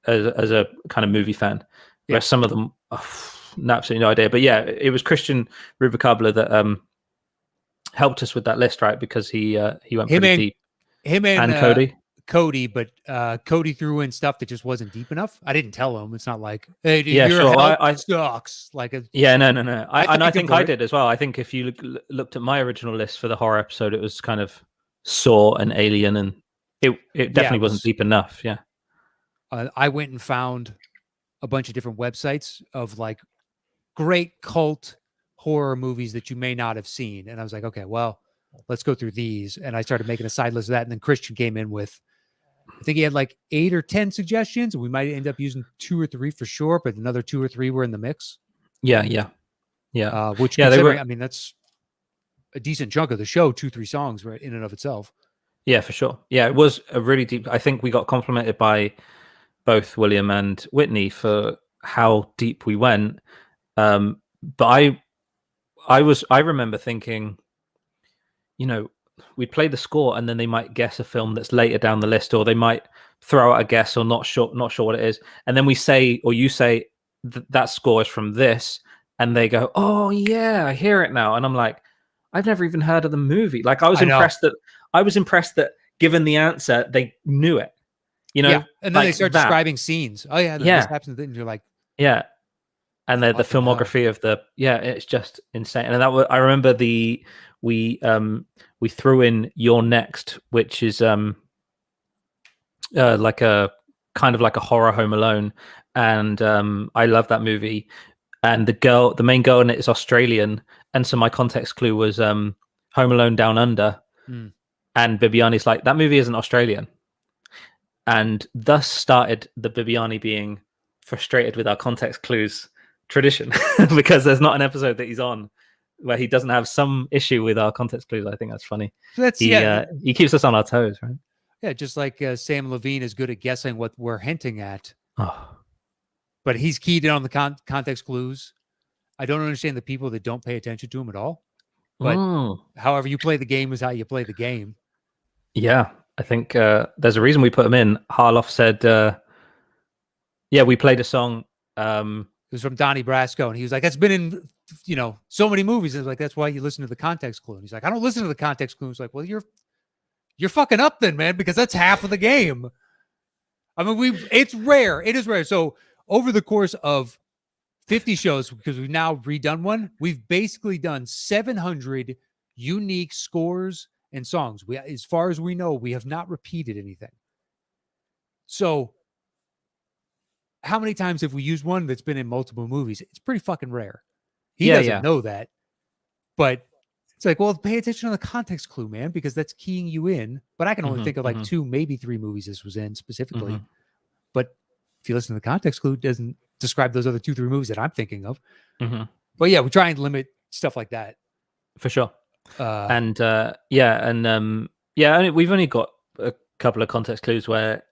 as a kind of movie fan. Whereas some of them, absolutely no idea. But yeah, it was Christian Rubicabla that helped us with that list, right? Because he went pretty deep. Him and Cody. But Cody threw in stuff that just wasn't deep enough. I didn't tell him. It's not like, hey, dude, yeah, your sure. help sucks. Like, no. I think I did as well. I think if you looked at my original list for the horror episode, it was kind of Saw and Alien, and it definitely wasn't deep enough. Yeah. I went and found a bunch of different websites of like great cult horror movies that you may not have seen, and I was like, okay, well, let's go through these. And I started making a side list of that, and then Christian came in with, I think he had like 8 or 10 suggestions. We might end up using 2 or 3 for sure, but another 2 or 3 were in the mix. Yeah. Which, they were. I mean, that's a decent chunk of the show. 2-3 songs, right, in and of itself. Yeah, for sure. Yeah, it was a really deep. I think we got complimented by both William and Whitney for how deep we went. But I remember thinking, you know, we'd play the score and then they might guess a film that's later down the list, or they might throw out a guess or not sure what it is. And then we say, or you say that score is from this, and they go, oh yeah, I hear it now. And I'm like, I've never even heard of the movie. Like I was impressed that given the answer, they knew it, you know? Yeah. And then they start describing scenes. Oh yeah. This happens. And you're like, yeah. And the filmography of it's just insane. And that I remember we threw in You're Next, which is like a kind of like a horror Home Alone, and I love that movie. And the main girl in it is Australian, and so my context clue was Home Alone Down Under. And Bibiani's like, that movie isn't Australian, and thus started the Bibiani being frustrated with our context clues tradition because there's not an episode that he's on where he doesn't have some issue with our context clues. I think that's funny. So that's He keeps us on our toes, right? Yeah, just like Sam Levine is good at guessing what we're hinting at, Oh, but he's keyed in on the context clues. I don't understand the people that don't pay attention to him at all. But however you play the game is how you play the game. Yeah, I think there's a reason we put him in. Harloff said, we played a song. It was from Donnie Brasco, and he was like, that's been in, so many movies. And like, that's why you listen to the context clue. And he's like, I don't listen to the context clue. It's like, well, you're fucking up then, man, because that's half of the game. I mean, it's rare. It is rare. So over the course of 50 shows, because we've now redone one, we've basically done 700 unique scores and songs. As far as we know, we have not repeated anything. So how many times have we used one that's been in multiple movies? It's pretty fucking rare. He doesn't know that. But it's like, well, pay attention to the context clue, man, because that's keying you in. But I can only think of like 2, maybe 3 movies this was in specifically. But if you listen to the context clue, it doesn't describe those other 2, 3 movies that I'm thinking of. But yeah, we try and limit stuff like that. For sure. We've only got a couple of context clues where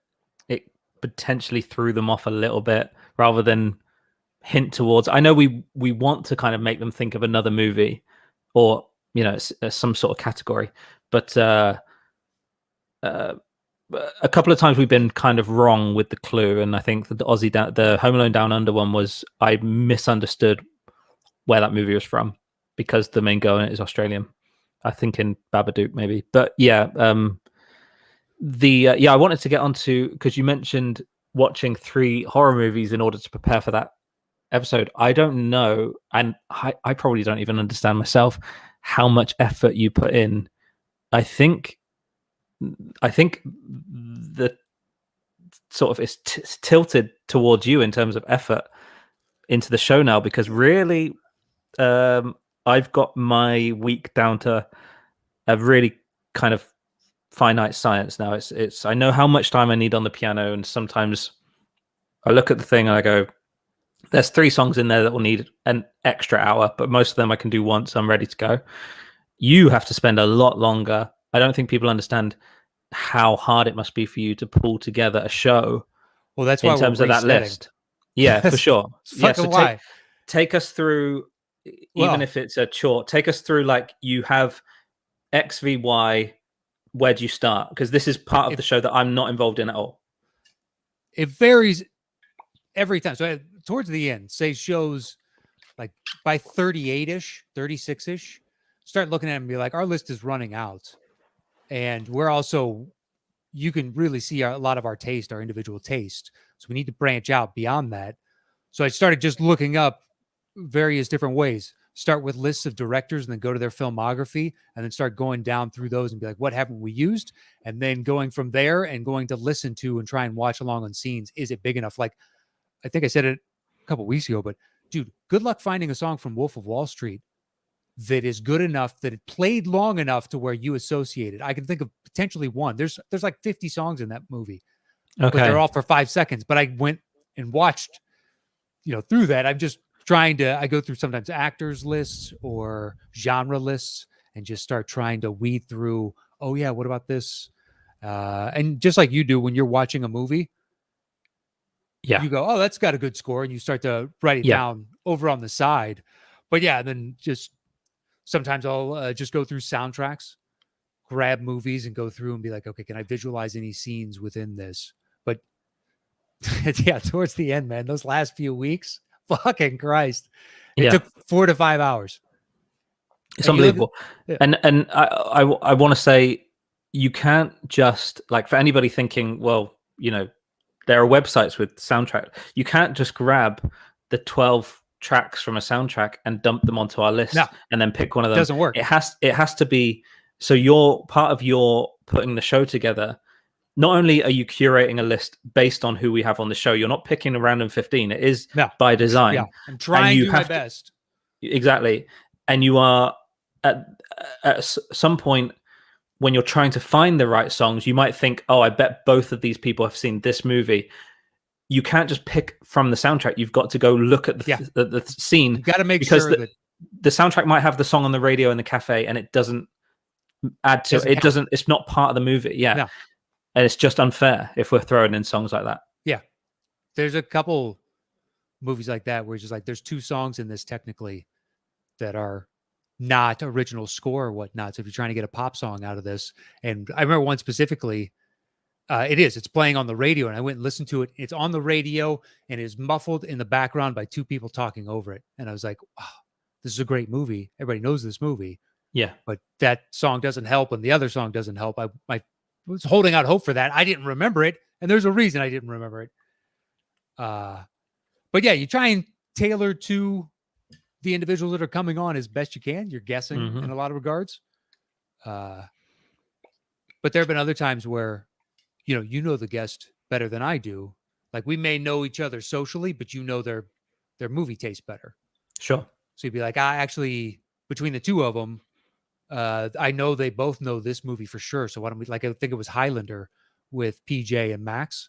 it potentially threw them off a little bit rather than hint towards. I know we want to kind of make them think of another movie or some sort of category, but a couple of times we've been kind of wrong with the clue, and I think that the Home Alone Down Under one was, I misunderstood where that movie was from because the main girl in it is Australian. I think in Babadook maybe, but I wanted to get onto, because you mentioned watching 3 horror movies in order to prepare for that episode. I don't know, and I probably don't even understand myself how much effort you put in. I think the sort of is tilted towards you in terms of effort into the show now, because really I've got my week down to a really kind of finite science now. It's I know how much time I need on the piano, and sometimes I look at the thing and I go, there's 3 songs in there that will need an extra hour, but most of them I can do once. I'm ready to go. You have to spend a lot longer. I don't think people understand how hard it must be for you to pull together a show. Well, that's why in terms of that list. Yeah, for sure. So take us through, even if it's a chore, take us through, like, you have X, V, Y. Where do you start? Because this is part of the show that I'm not involved in at all. It varies every time. So towards the end, say shows like by 38-ish, 36-ish, start looking at it and be like, our list is running out. And we're also, you can really see a lot of our taste, our individual taste. So we need to branch out beyond that. So I started just looking up various different ways. Start with lists of directors and then go to their filmography and then start going down through those and be like, what haven't we used? And then going from there and going to listen to and try and watch along on scenes. Is it big enough? Like, I think I said it a couple weeks ago, but dude, good luck finding a song from Wolf of Wall Street that is good enough, that it played long enough to where you associate it. I can think of potentially one. There's like 50 songs in that movie, but they're all for 5 seconds. But I went and watched, through that. I'm just I go through sometimes actors lists or genre lists and just start trying to weed through, oh yeah, what about this? And just like you do when you're watching a movie, you go, oh, that's got a good score. And you start to write it down over on the side. But yeah, then just sometimes I'll just go through soundtracks, grab movies and go through and be like, okay, can I visualize any scenes within this? But yeah, towards the end, man, those last few weeks, fucking Christ. It took 4 to 5 hours. It's unbelievable. And I want to say, you can't just, like, for anybody thinking, well, there are websites with soundtrack. You can't just grab the 12 tracks from a soundtrack and dump them onto our list and then pick one of them. It doesn't work. It has to be, so you're part of your putting the show together. Not only are you curating a list based on who we have on the show, you're not picking a random 15. It is by design. Yeah, I'm trying to do my best. Exactly. And you are at some point when you're trying to find the right songs, you might think, oh, I bet both of these people have seen this movie. You can't just pick from the soundtrack. You've got to go look at the scene. You've got to make sure that the soundtrack might have the song on the radio in the cafe, and it doesn't add to Doesn't it. count. Doesn't. It's not part of the movie. Yeah, No. and it's just unfair if we're throwing in songs like that. Yeah, there's a couple movies like that where it's just like there's 2 songs in this technically that are not original score or whatnot. So if you're trying to get a pop song out of this, and I remember one specifically, it's playing on the radio, and I went and listened to it. It's on the radio and is muffled in the background by 2 people talking over it. And I was like, oh, this is a great movie. Everybody knows this movie. Yeah. But that song doesn't help, and the other song doesn't help. I was holding out hope for that. I didn't remember it, and there's a reason I didn't remember it. But yeah, you try and tailor to the individuals that are coming on as best you can. You're guessing in a lot of regards. But there have been other times where, you know the guest better than I do. Like we may know each other socially, but their movie taste better. Sure. So you'd be like, I actually, between the 2 of them, I know they both know this movie for sure. So why don't we, like, I think it was Highlander with PJ and Max.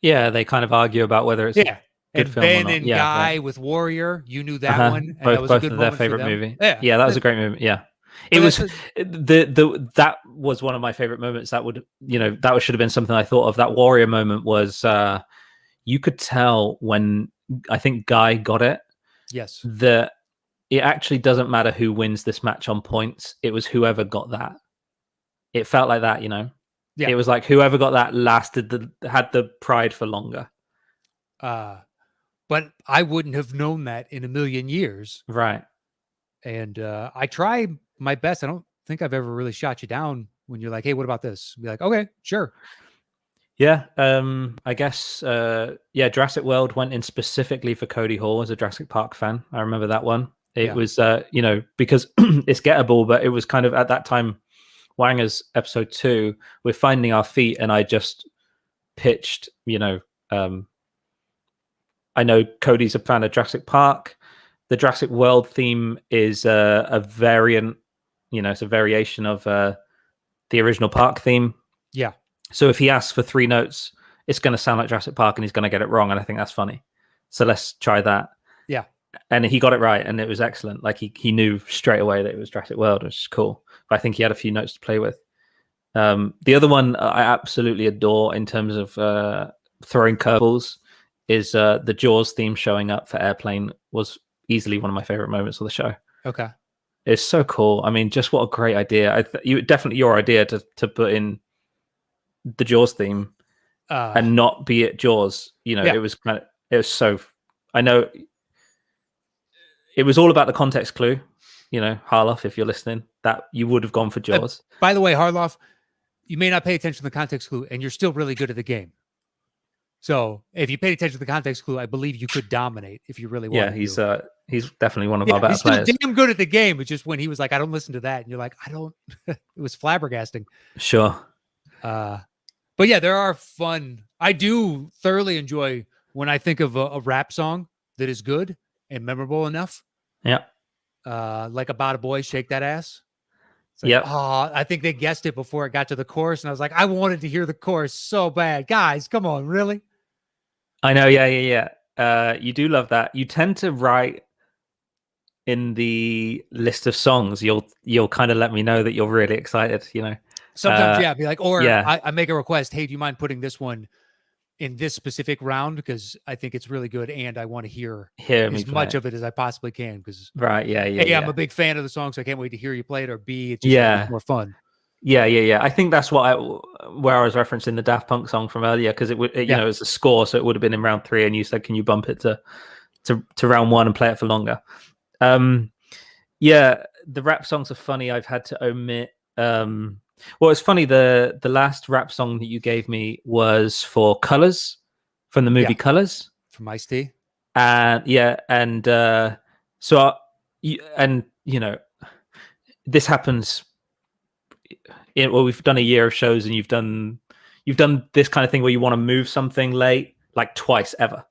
Yeah, they kind of argue about whether it's good and film Ben or not. and Yeah, Guy right. with Warrior. You knew that one. And that was both a good of their moment for favorite them. movie. Yeah, that was a great movie. Yeah. It was that was one of my favorite moments. That would should have been something I thought of. That Warrior moment was you could tell when I think Guy got it. Yes. That it actually doesn't matter who wins this match on points. It was whoever got that. It felt like that, Yeah. It was like whoever got that had the pride for longer. But I wouldn't have known that in a million years. Right. And I try my best. I don't think I've ever really shot you down when you're like, hey, what about this? Be like, okay, sure. Yeah. I guess, Jurassic World went in specifically for Cody Hall as a Jurassic Park fan. I remember that one. It was, because it's gettable, but it was kind of at that time, Wanger's episode 2, we're finding our feet. And I just pitched, I know Cody's a fan of Jurassic Park. The Jurassic World theme is a variant, it's a variation of the original Park theme. Yeah. So if he asks for 3 notes, it's going to sound like Jurassic Park and he's going to get it wrong. And I think that's funny. So let's try that. Yeah. And he got it right and it was excellent. Like he knew straight away that it was Jurassic World, which is cool. But I think he had a few notes to play with. The other one I absolutely adore in terms of throwing curveballs is the Jaws theme showing up for Airplane was easily one of my favorite moments of the show. Okay. It's so cool. I mean, just what a great idea. Definitely your idea to put in the Jaws theme and not be it Jaws. It was I know it was all about the context clue. Harloff, if you're listening, that you would have gone for Jaws. By the way, Harloff, you may not pay attention to the context clue and you're still really good at the game. So if you paid attention to the context clue, I believe you could dominate if you really wanted to. He's definitely one of our better players. He's damn good at the game. It's just when he was like, I don't listen to that. And you're like, I don't. It was flabbergasting. Sure. But yeah, there are fun. I do thoroughly enjoy when I think of a rap song that is good and memorable enough. Yeah. Like About a Boy, Shake That Ass. Like, I think they guessed it before it got to the chorus. And I was like, I wanted to hear the chorus so bad. Guys, come on, really? I know. Yeah. You do love that. You tend to write in the list of songs. You'll kind of let me know that you're really excited, Sometimes, be like, or yeah. I make a request. Hey, do you mind putting this one in this specific round? Because I think it's really good. And I want to hear as much of it as I possibly can. Because right. Yeah. A, I'm a big fan of the song, so I can't wait to hear you play it. Or B, it's just more fun. Yeah. I think that's where I was referencing the Daft Punk song from earlier because it was a score, so it would have been in round 3, and you said, "Can you bump it to round 1 and play it for longer?" The rap songs are funny. I've had to omit. Well, it's funny. The last rap song that you gave me was for Colors from the movie Colors from Ice-T. This happens. We've done a year of shows, and you've done this kind of thing where you want to move something late like twice ever,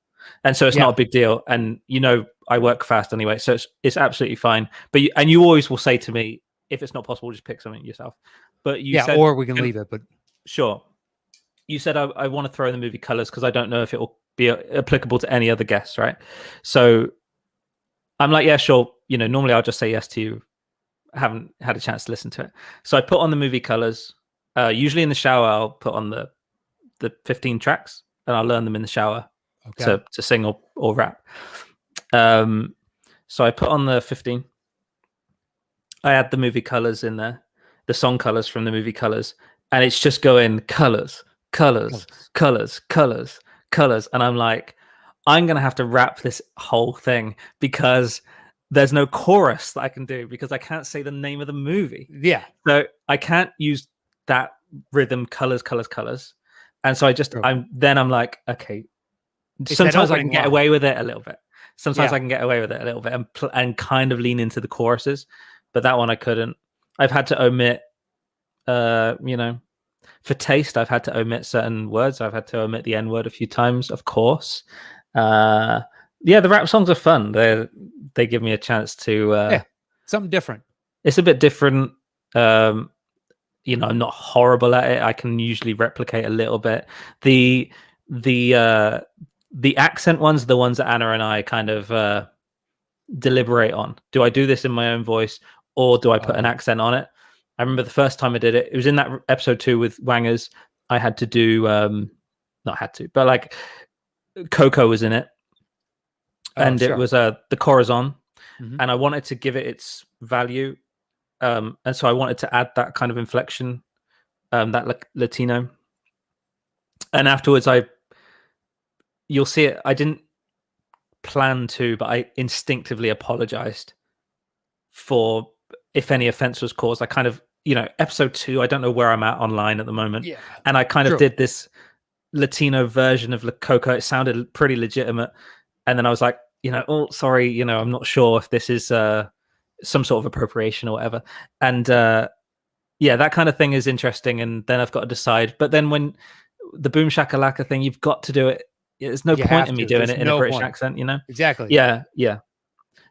and so it's not a big deal. And I work fast anyway, so it's absolutely fine. But you always will say to me, if it's not possible, just pick something yourself. But you said, or we can leave it. But sure, you said I want to throw in the movie Colors because I don't know if it will be applicable to any other guests, right? So I'm like, yeah, sure. Normally I'll just say yes to you. I haven't had a chance to listen to it. So I put on the movie colors. Usually in the shower, I'll put on the 15 tracks and I'll learn them in the shower to sing or rap. So I put on the 15. I add the movie colors in there, the song colors from the movie colors, and it's just going colors. And I'm like, I'm going to have to rap this whole thing because there's no chorus that I can do because I can't say the name of the movie. Yeah. So I can't use that rhythm, colors. And so I'm like, okay, sometimes I can get away with it a little bit. Sometimes I can get away with it a little bit and kind of lean into the choruses, but that one I couldn't. I've had to omit, for taste, I've had to omit certain words. I've had to omit the N word a few times, of course. The rap songs are fun. They give me a chance to something different. It's a bit different. I'm not horrible at it. I can usually replicate a little bit. The accent ones are the ones that Anna and I kind of deliberate on. Do I do this in my own voice or do I put an accent on it? I remember the first time I did it. It was in that episode 2 with Wangers. I had to do, not had to, but like Coco was in it. And it was the Corazon. And I wanted to give it its value. And so I wanted to add that kind of inflection, that Latino. And afterwards, you'll see it. I didn't plan to, but I instinctively apologized for if any offense was caused. I kind of, episode 2, I don't know where I'm at online at the moment. Yeah. And I kind of did this Latino version of La Coco. It sounded pretty legitimate. And then I was like, oh, sorry, I'm not sure if this is some sort of appropriation or whatever. And that kind of thing is interesting. And then I've got to decide. But then when the Boom Shakalaka thing, you've got to do it. There's no point in me doing it in a British accent, Exactly. Yeah.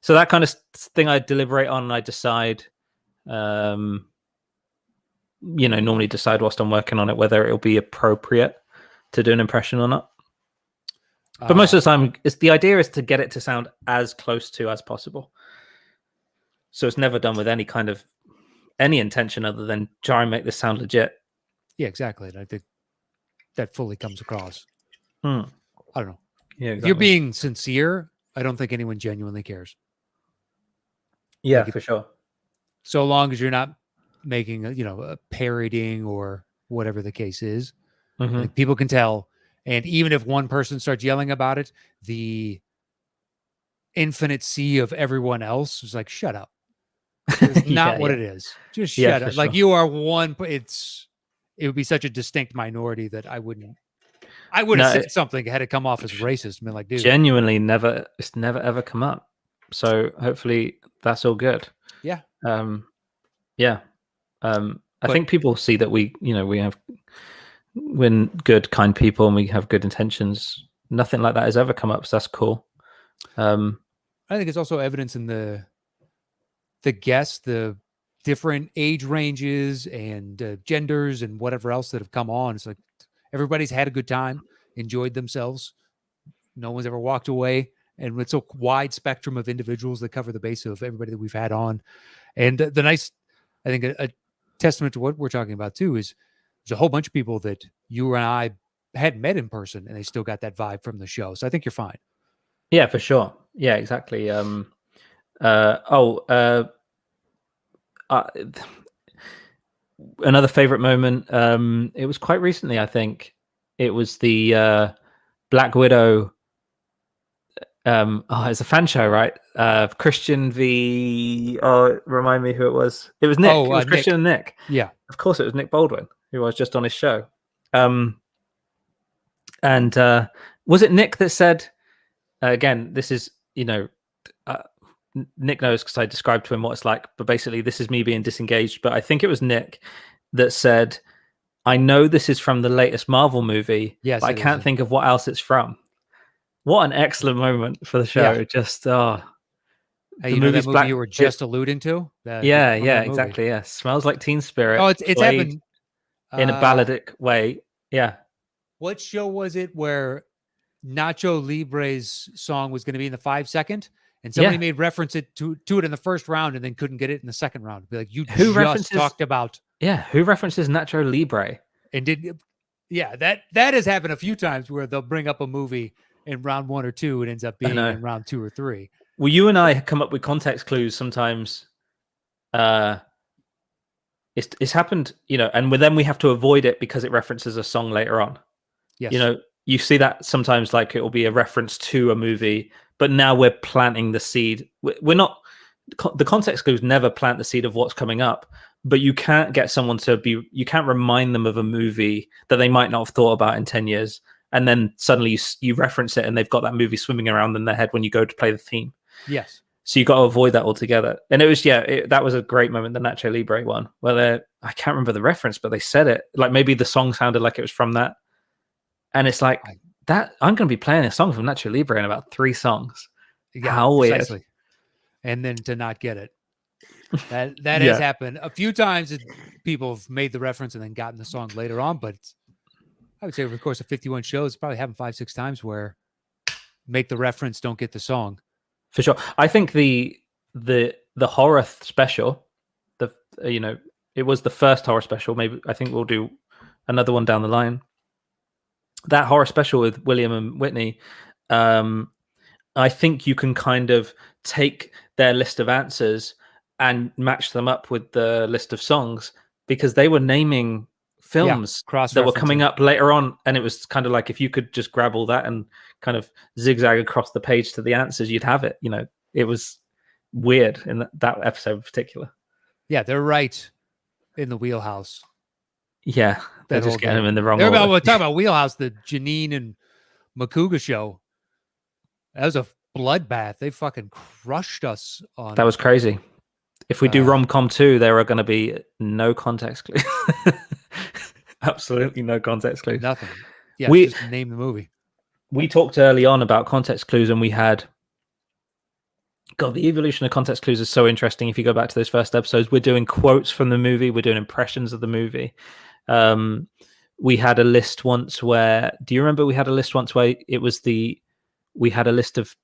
So that kind of thing I deliberate on and I decide, normally decide whilst I'm working on it whether it'll be appropriate to do an impression or not. But most of the time, the idea is to get it to sound as close to as possible. So it's never done with any intention other than try and make this sound legit. Yeah, exactly. And I think that fully comes across. I don't know. Yeah, exactly. If you're being sincere, I don't think anyone genuinely cares. Yeah, for sure. So long as you're not making, a parodying or whatever the case is, like people can tell. And even if one person starts yelling about it, the infinite sea of everyone else is like, shut up. It's not what it is. Just shut up. Like you are one. It would be such a distinct minority that I wouldn't have said something had it come off as racist. I mean, like, dude, genuinely it's never ever come up. So hopefully that's all good. Yeah. I think people see that we're good, kind people and we have good intentions. Nothing like that has ever come up. So that's cool. I think it's also evidence in the guests, the different age ranges and genders and whatever else that have come on. It's like everybody's had a good time, enjoyed themselves. No one's ever walked away. And it's a wide spectrum of individuals that cover the base of everybody that we've had on. And the nice, I think, a testament to what we're talking about too is there's a whole bunch of people that you and I hadn't met in person and they still got that vibe from the show. So I think you're fine. Yeah, for sure. Yeah, exactly. Another favorite moment. It was quite recently, I think. It was the Black Widow. It's a fan show, right? Christian v. Remind me who it was. It was Nick. It was Christian and Nick. Yeah, of course, it was Nick Baldwin, who I was just on his show. And was it Nick that said? Again, this is Nick knows because I described to him what it's like. But basically, this is me being disengaged. But I think it was Nick that said, "I know this is from the latest Marvel movie, but I can't think of what else it's from." What an excellent moment for the show. Yeah. Just hey, you know that movie you were just alluding to? Exactly. Yeah. Smells Like Teen Spirit. Oh, it's happened in a balladic way. Yeah. What show was it where Nacho Libre's song was going to be in the 5 second and somebody made reference to it in the first round and then couldn't get it in the second round. Be like, you Who just references- talked about. Yeah, who references Nacho Libre? And that has happened a few times where they'll bring up a movie in round 1 or 2, it ends up being in round 2 or 3. Well, you and I come up with context clues sometimes. It's happened, and then we have to avoid it because it references a song later on. Yes. You see that sometimes, like it will be a reference to a movie, but now we're planting the seed. We're not, the context clues never plant the seed of what's coming up, but you can't get someone you can't remind them of a movie that they might not have thought about in 10 years. And then suddenly you reference it and they've got that movie swimming around in their head when you go to play the theme. Yes. So you got to avoid that altogether. And it was, that was a great moment, the Nacho Libre one, where I can't remember the reference, but they said it. Like maybe the song sounded like it was from that. And it's like, that I'm going to be playing a song from Nacho Libre in about 3 songs. Yeah, how precisely. weird. And then to not get it. That has happened a few times. People have made the reference and then gotten the song later on, but I would say over the course of 51 shows, it's probably happened 5-6 times where make the reference, don't get the song. For sure. I think the horror special, it was the first horror special. Maybe I think we'll do another one down the line. That horror special with William and Whitney, I think you can kind of take their list of answers and match them up with the list of songs, because they were naming films that were coming up later on, and it was kind of like if you could just grab all that and kind of zigzag across the page to the answers, you'd have it. It was weird in that episode in particular. Yeah, they're right in the wheelhouse. Yeah, they're just getting them in the wrong order. We're talking about wheelhouse, the Janine and Makuga show. That was a bloodbath. They fucking crushed us on. That was crazy. If we do rom-com 2, there are going to be no context clues. Absolutely no context clues. Nothing. Yeah, just name the movie. We talked early on about context clues, and we had... God, the evolution of context clues is so interesting. If you go back to those first episodes, we're doing quotes from the movie. We're doing impressions of the movie. We had a list once where... Do you remember we had a list once where it was we had a list of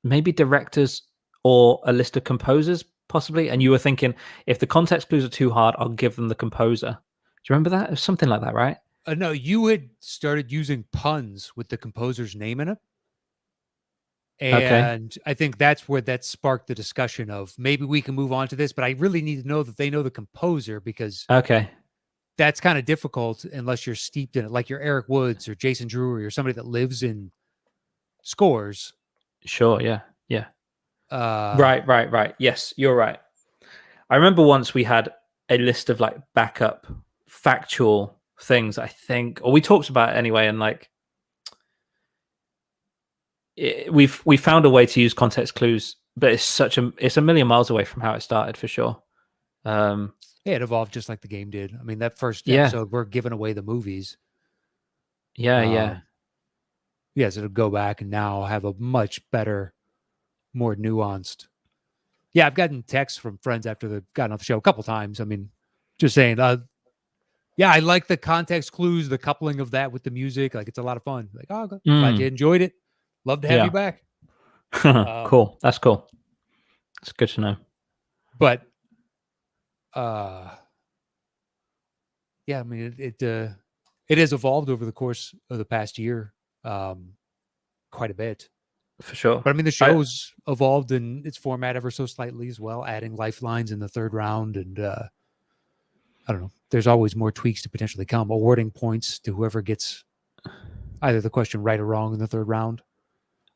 maybe directors or a list of composers, possibly, and you were thinking, if the context clues are too hard, I'll give them the composer. Do you remember that? It was something like that, right? No, you had started using puns with the composer's name in it. And I think that's where that sparked the discussion of maybe we can move on to this, but I really need to know that they know the composer, because that's kind of difficult unless you're steeped in it, like you're Eric Woods or Jason Drury or somebody that lives in scores. Sure, yeah. Right. Yes, you're right. I remember once we had a list of like backup factual things, I think, or we talked about it anyway, and like we found a way to use context clues, but it's a million miles away from how it started, for sure. It evolved just like the game did. I mean, that first episode, we're giving away the movies. Yeah. So to go back and now have a much better, more nuanced. Yeah, I've gotten texts from friends after they've gotten off the show a couple times. I mean, just saying, I like the context clues, the coupling of that with the music. Like, it's a lot of fun. Like, glad you enjoyed it. Love to have you back. Cool. That's cool. It's good to know. But, I mean, it has evolved over the course of the past year, quite a bit. For sure. But I mean, the show's evolved in its format ever so slightly as well, adding lifelines in the third round. And I don't know, there's always more tweaks to potentially come, awarding points to whoever gets either the question right or wrong in the third round.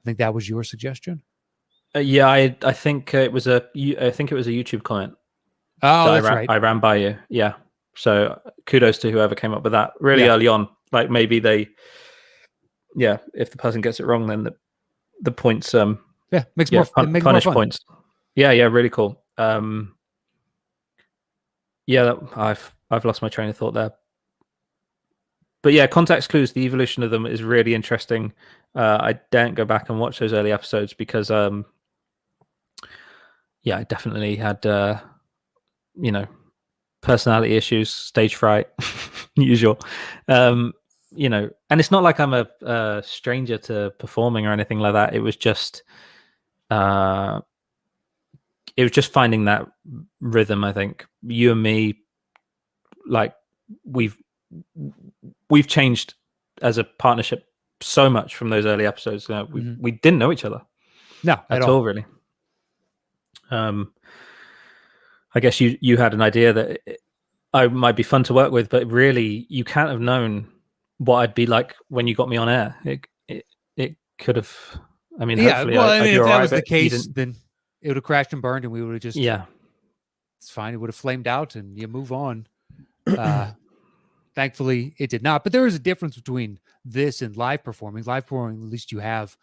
I think that was your suggestion. I think it was a YouTube comment. Oh, that's right. I ran by you. Yeah. So kudos to whoever came up with that really early on. Like maybe if the person gets it wrong, then the points makes more punish more fun. Points. Yeah, really cool. I've lost my train of thought there. But yeah, context clues, the evolution of them is really interesting. I don't go back and watch those early episodes because I definitely had personality issues, stage fright, usual. And it's not like I'm a stranger to performing or anything like that. It was just it was just finding that rhythm. I think you and me, like we've changed as a partnership so much from those early episodes. We didn't know each other. No, at all, really. I guess you had an idea that I might be fun to work with, but really you can't have known what I'd be like when you got me on air. It could have. I mean, yeah. hopefully, Well, I mean, do if that all right, was the but case, then it would have crashed and burned, and we would have just it's fine. It would have flamed out, and you move on. Thankfully, it did not. But there is a difference between this and live performing. Live performing, at least you have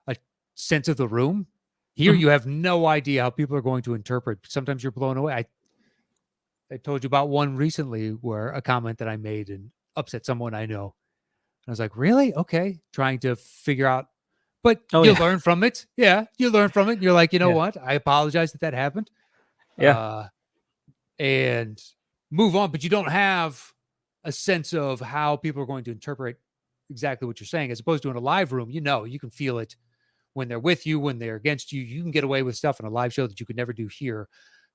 a sense of the room. Here, you have no idea how people are going to interpret. Sometimes you're blown away. I told you about one recently where a comment that I made and upset someone I know. And I was like, really? Okay. Trying to figure out, but you learn from it. Yeah. You learn from it. And you're like, you know what? I apologize that happened. Yeah. And move on. But you don't have a sense of how people are going to interpret exactly what you're saying, as opposed to in a live room. You can feel it when they're with you, when they're against you. You can get away with stuff in a live show that you could never do here,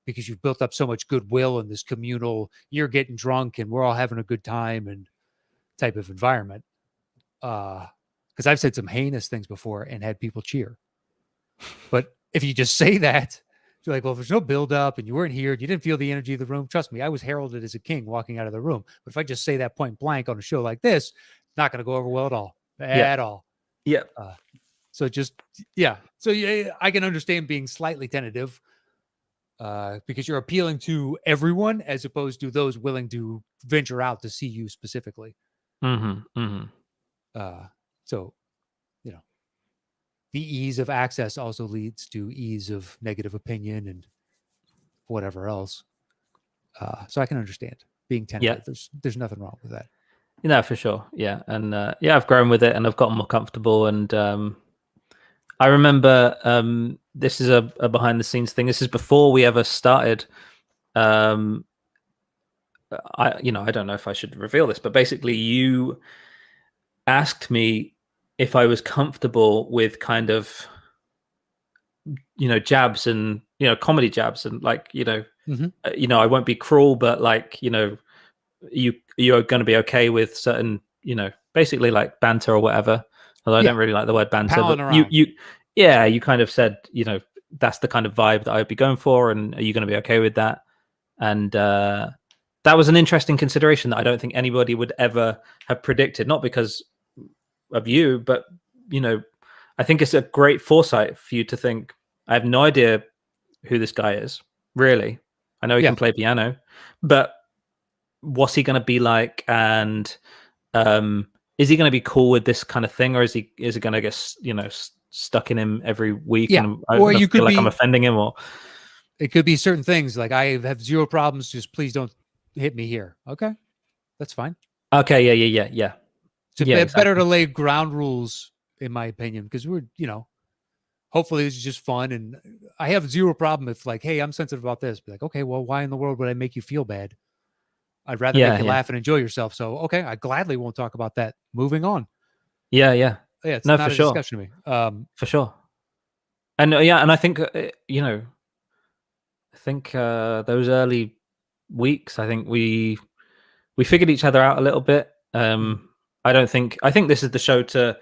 because you've built up so much goodwill in this communal, you're getting drunk and we're all having a good time and type of environment. Because I've said some heinous things before and had people cheer. But if you just say that, you're like, well, if there's no build up and you weren't here, you didn't feel the energy of the room. Trust me, I was heralded as a king walking out of the room. But if I just say that point blank on a show like this, it's not going to go over well at all. At all. Yeah. So I can understand being slightly tentative. Because you're appealing to everyone as opposed to those willing to venture out to see you specifically. So, the ease of access also leads to ease of negative opinion and whatever else. So I can understand being tentative. Yeah. There's nothing wrong with that. For sure. Yeah. And I've grown with it and I've gotten more comfortable. And I remember this is a behind the scenes thing. This is before we ever started. I don't know if I should reveal this, but basically you asked me if I was comfortable with kind of, jabs and, comedy jabs and like, I won't be cruel, but like, you're going to be okay with certain, basically like banter or whatever. Although I don't really like the word banter, Palling but around. you kind of said, that's the kind of vibe that I would be going for. And are you going to be okay with that? And that was an interesting consideration that I don't think anybody would ever have predicted, not because of you, but, I think it's a great foresight for you to think, I have no idea who this guy is, really. I know he can play piano, but what's he going to be like? And is he going to be cool with this kind of thing, or is it going to get stuck in him every week? Yeah. And Or you could feel like I'm offending him, or it could be certain things like, I have zero problems, just please don't hit me here. Okay, that's fine. Okay, yeah. It's better to lay ground rules, in my opinion, because we're hopefully this is just fun, and I have zero problem if like, hey, I'm sensitive about this. Be like, okay, well, why in the world would I make you feel bad? I'd rather make you laugh and enjoy yourself. So, okay, I gladly won't talk about that. Moving on. Yeah. It's not a discussion to me. For sure. And and I think I think those early weeks, I think we figured each other out a little bit. I think this is the show to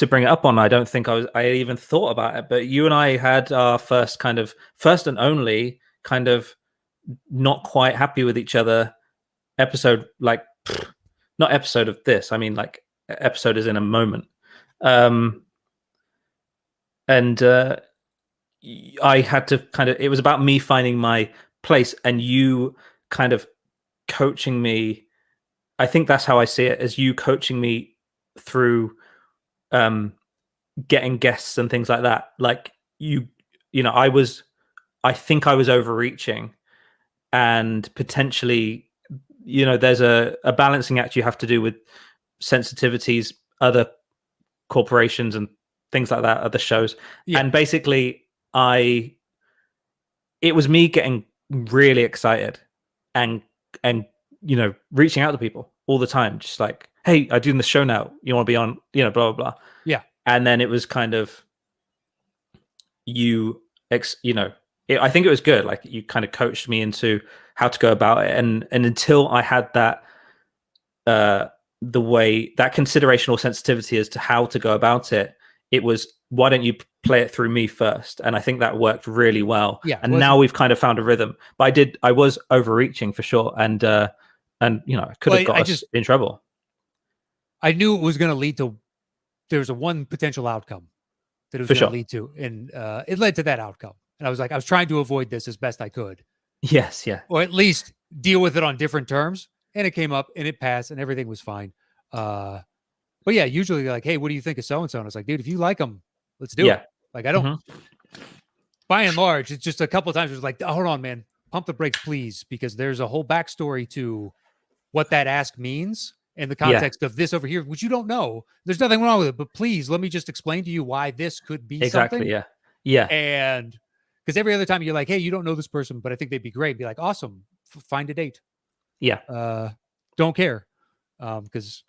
bring it up on. I don't think I even thought about it, but you and I had our first and only kind of not quite happy with each other episode, like not episode of this. I mean, like episode is in a moment. And I had to it was about me finding my place and you kind of coaching me. I think that's how I see it, as you coaching me through getting guests and things like that. Like I think I was overreaching, and potentially, there's a balancing act you have to do with sensitivities, other corporations and things like that, other shows. And basically it was me getting really excited and reaching out to people all the time, just like, hey, I'm doing the show now, you want to be on, blah blah blah. Yeah. And then it was kind of you I think it was good. Like you kind of coached me into how to go about it, and until I had that the way that consideration or sensitivity as to how to go about it, it was, why don't you play it through me first? And I think that worked really well. Yeah, and now we've kind of found a rhythm. But I was overreaching for sure, and it could have got us in trouble. I knew it was going to lead to, there's one potential outcome that it was going to lead to, and it led to that outcome. And I was trying to avoid this as best I could. Yes, yeah. Or at least deal with it on different terms. And it came up and it passed and everything was fine. But yeah, usually they're like, hey, what do you think of so-and-so? And I was like, dude, if you like them, let's do it. Like, I don't, by and large, it's just a couple of times it was like, hold on, man, pump the brakes, please. Because there's a whole backstory to what that ask means in the context of this over here, which you don't know. There's nothing wrong with it, but please let me just explain to you why this could be something. Yeah. Yeah. And because every other time you're like, hey, you don't know this person, but I think they'd be great. Be like, awesome. Find a date. Yeah. Don't care. Because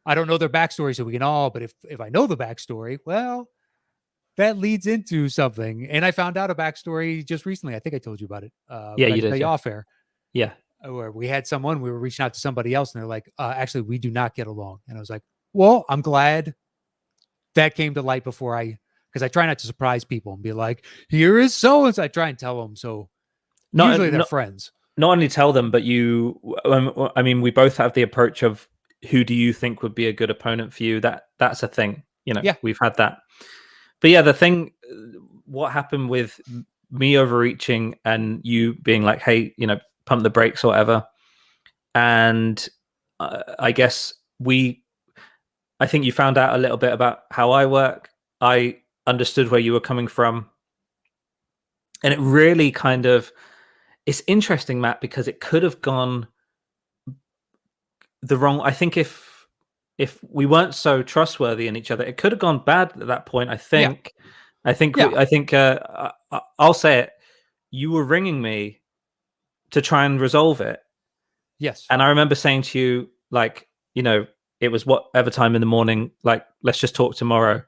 I don't know their backstory, so we can all, but if I know the backstory, well, that leads into something. And I found out a backstory just recently. I think I told you about it. Yeah, you did. Off air. Yeah. Where we were reaching out to somebody else and they're like, actually, we do not get along. And I was like, well, I'm glad that came to light because I try not to surprise people and be like, here is so-and-so. I try and tell them. So usually they're friends. Not only tell them, but we both have the approach of, who do you think would be a good opponent for you? That's a thing, we've had that. But yeah, the thing, what happened with me overreaching and you being like, hey, pump the brakes or whatever. And I guess I think you found out a little bit about how I work. I understood where you were coming from. And it really it's interesting, Matt, because it could have gone the wrong. I think if we weren't so trustworthy in each other, it could have gone bad at that point. I think. I'll say it. You were ringing me to try and resolve it. Yes. And I remember saying to you, like, it was whatever time in the morning, like, let's just talk tomorrow.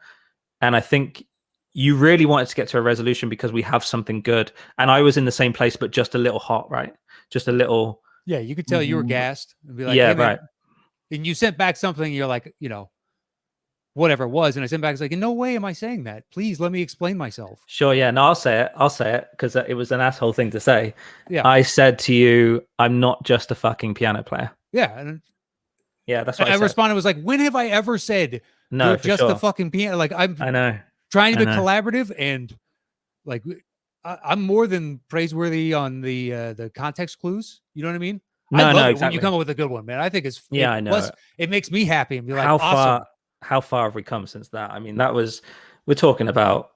And I think you really wanted to get to a resolution because we have something good. And I was in the same place, but just a little hot, right? Just a little. Yeah, you could tell you were gassed and be like, yeah, hey, man. right. And you sent back something, you're like, whatever it was. And I sent back, it's like, in no way am I saying that. Please let me explain myself. Sure, yeah. No, I'll say it because it was an asshole thing to say. Yeah. I said to you, I'm not just a fucking piano player. Yeah. And yeah, that's what I responded, was like, when have I ever said no, you're just sure. a fucking piano? Like, I know. Trying to be collaborative, and like I'm more than praiseworthy on the context clues. You know what I mean? No, I love it exactly. when you come up with a good one, man. I think it's I know. Plus, it makes me happy and be like, how far have we come since that? I mean, we're talking about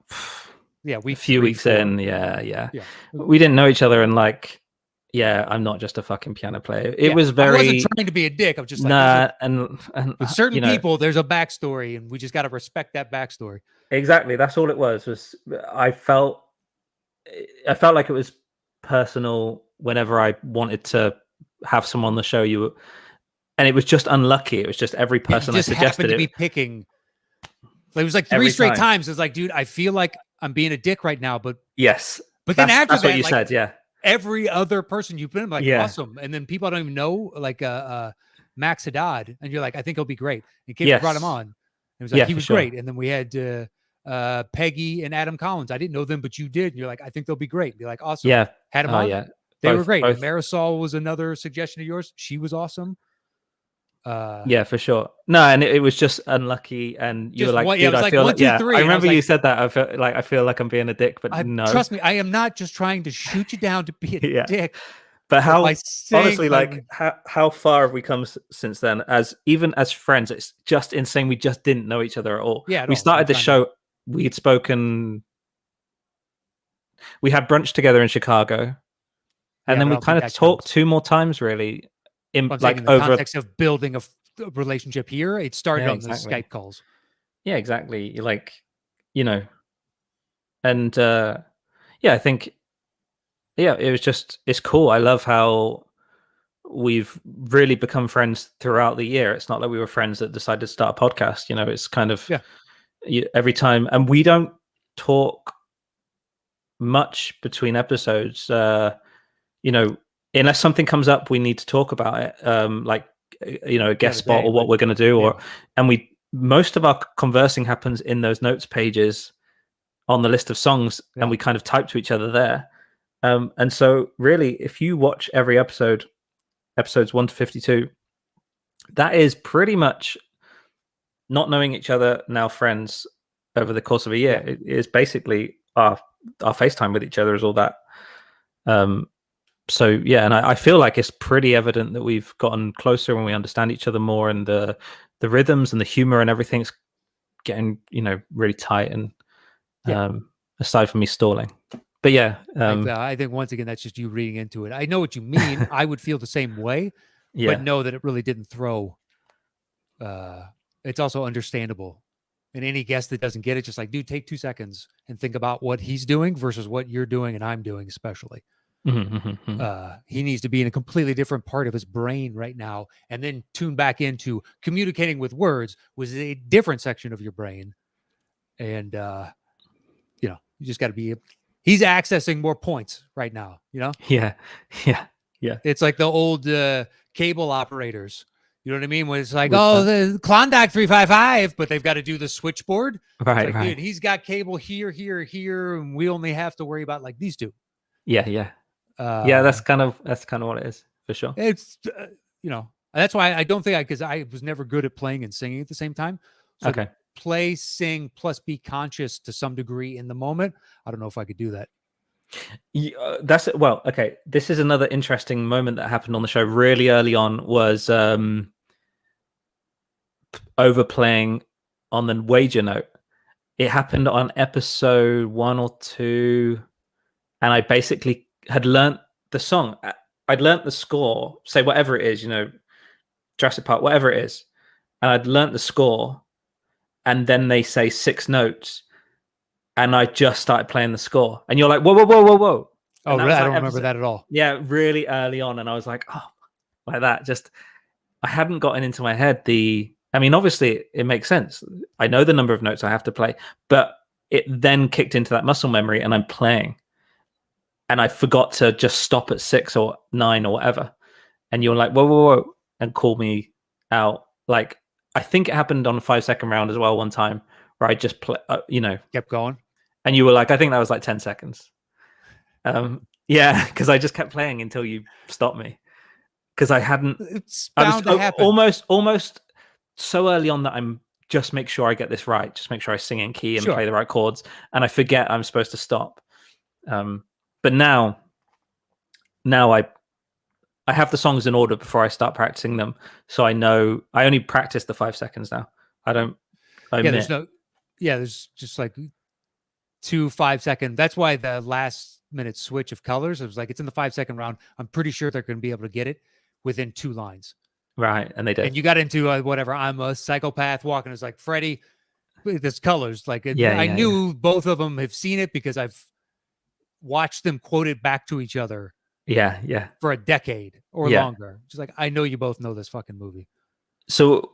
a few weeks in. Yeah. We didn't know each other, and like, yeah, I'm not just a fucking piano player. It was very. I wasn't trying to be a dick. I'm just like, nah, and with certain people, there's a backstory, and we just got to respect that backstory. Exactly. That's all it was I felt like it was personal whenever I wanted to have someone on the show. And it was just unlucky. It was just every person I suggested happened to be picking. It was like three straight times. It's like, dude, I feel like I'm being a dick right now, but yes. But then after that's that, what you said, yeah. Every other person you put in, like, awesome. And then people I don't even know, like Max Haddad, and you're like, I think he'll be great. And Kip brought him on. It was like, he was great. And then we had Peggy and Adam Collins. I didn't know them, but you did. And you're like, I think they'll be great. And be like, awesome. Yeah. Had them on. Yeah. They were great. And Marisol was another suggestion of yours. She was awesome. Yeah, for sure. No, and it was just unlucky. And you were like, dude, I feel like, I remember you said that. I feel like I'm being a dick, but no. Trust me, I am not just trying to shoot you down to be a dick. But honestly, like, how far have we come since then? Even as friends, it's just insane. We just didn't know each other at all. Yeah, we started the show. We'd spoken. We had brunch together in Chicago, and then we kind of talked 2 more times, really. In the context of building a relationship here, it started on the Skype calls. Yeah, exactly. Like, and I think. Yeah, it's cool. I love how we've really become friends throughout the year. It's not like we were friends that decided to start a podcast. It's kind of every time. And we don't talk much between episodes. You know, unless something comes up, we need to talk about it. Like a guest spot day, or what we're going to do, yeah. and most of our conversing happens in those notes pages on the list of songs, and we kind of type to each other there. And so really, if you watch every episodes 1 to 52, that is pretty much not knowing each other, now friends over the course of a year. It is basically our FaceTime with each other is all that. So yeah, and I feel like it's pretty evident that we've gotten closer when we understand each other more, and the rhythms and the humor and everything's getting really tight. And aside from me stalling, but yeah, I think once again that's just you reading into it. I know what you mean. I would feel the same way, but know that it really didn't throw. It's also understandable. And any guest that doesn't get it, just like, dude, take 2 seconds and think about what he's doing versus what you're doing and I'm doing, especially. He needs to be in a completely different part of his brain right now, and then tune back into communicating with words was a different section of your brain. And you just got to be. He's accessing more points right now. Yeah. It's like the old cable operators. You know what I mean? When it's like, the Klondike 355, but they've got to do the switchboard. Right, like, dude, he's got cable here, and we only have to worry about like these two. Yeah. That's kind of what it is, for sure. It's that's why I don't think because I was never good at playing and singing at the same time. So okay. Play, sing, plus be conscious to some degree in the moment. I don't know if I could do that. That's it. Well, okay. This is another interesting moment that happened on the show really early on. Was overplaying on the wager note. It happened on episode 1 or 2, and I basically had learnt the song. I'd learnt the score, say whatever it is, Jurassic Park, whatever it is, and I'd learnt the score, and then they say 6 notes, and I just started playing the score, and you're like, whoa. Oh, really? I don't remember that at all. Yeah, really early on, and I was like, oh, like that. Just I hadn't gotten into my head I mean, obviously it makes sense. I know the number of notes I have to play, but it then kicked into that muscle memory, and I'm playing, and I forgot to just stop at 6 or 9 or whatever. And you're like, whoa, and call me out. Like, I think it happened on a 5-second round as well one time where I just kept going. And you were like, I think that was like 10 seconds. Yeah, because I just kept playing until you stopped me. Because I hadn't. It's bound to happen. Almost so early on that I'm just make sure I get this right. Just make sure I sing in key and play the right chords, and I forget I'm supposed to stop. But now I have the songs in order before I start practicing them, so I know I only practice the 5 seconds now. I don't. There's just like 2 5-second. That's why the last minute switch of colors, it was like, it's in the 5-second round. I'm pretty sure they're going to be able to get it within 2 lines. Right, and they did. And you got into whatever. I'm a psychopath walking. It's like, Freddie, there's colors. Like, I knew both of them have seen it because I've watched them quoted back to each other. Yeah. For a decade or longer. Just like, I know you both know this fucking movie. So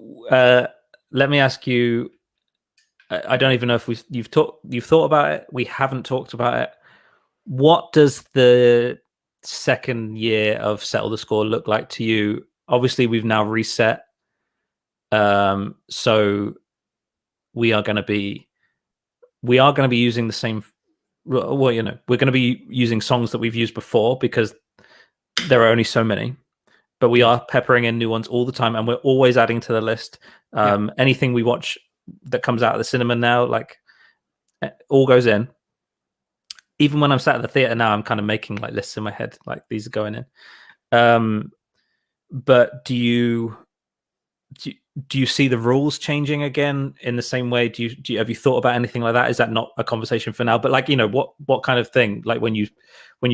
let me ask you. I don't even know if you've thought about it. We haven't talked about it. What does the second year of Settle the Score look like to you? Obviously, we've now reset. So we are going to be using the same. Well, we're going to be using songs that we've used before because there are only so many. But we are peppering in new ones all the time, and we're always adding to the list. Anything we watch that comes out of the cinema now, like, all goes in. Even when I'm sat at the theater now, I'm kind of making like lists in my head, like these are going in. But do you see the rules changing again in the same way? Have you thought about anything like that? Is that not a conversation for now? But like, what kind of thing? Like when you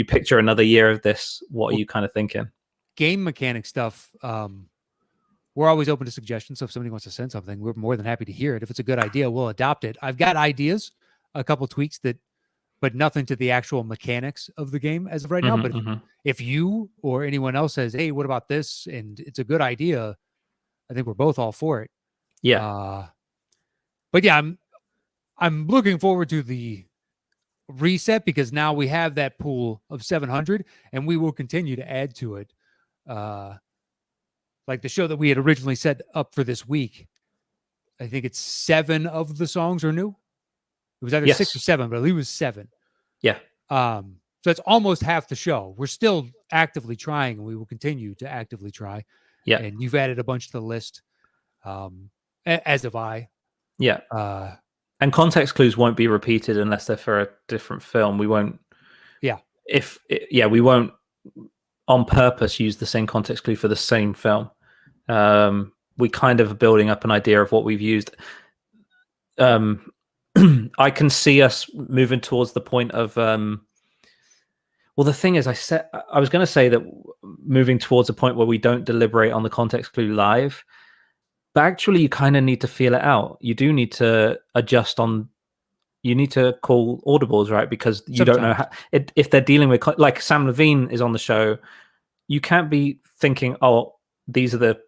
picture another year of this, what are you kind of thinking? Game mechanic stuff. We're always open to suggestions. So if somebody wants to send something, we're more than happy to hear it. If it's a good idea, we'll adopt it. I've got ideas, a couple tweaks but nothing to the actual mechanics of the game as of right now. But if you or anyone else says, hey, what about this? And it's a good idea, I think we're both all for it. Yeah. But yeah, I'm looking forward to the reset because now we have that pool of 700 and we will continue to add to it. Like the show that we had originally set up for this week, I think it's 7 of the songs are new. It was either 6 or 7, but I believe it was 7. Yeah. So it's almost half the show. We're still actively trying, and we will continue to actively try. Yeah. And you've added a bunch to the list, as have I. Yeah. And context clues won't be repeated unless they're for a different film. We won't. Yeah. We won't on purpose use the same context clue for the same film. We kind of are building up an idea of what we've used. I can see us moving towards the point of. Well, the thing is, I was going to say that moving towards a point where we don't deliberate on the context clue live, but actually, you kind of need to feel it out. You do need to adjust on. You need to call audibles, right? Because you don't know how, if they're dealing with, like Sam Levine is on the show. You can't be thinking, oh, these are the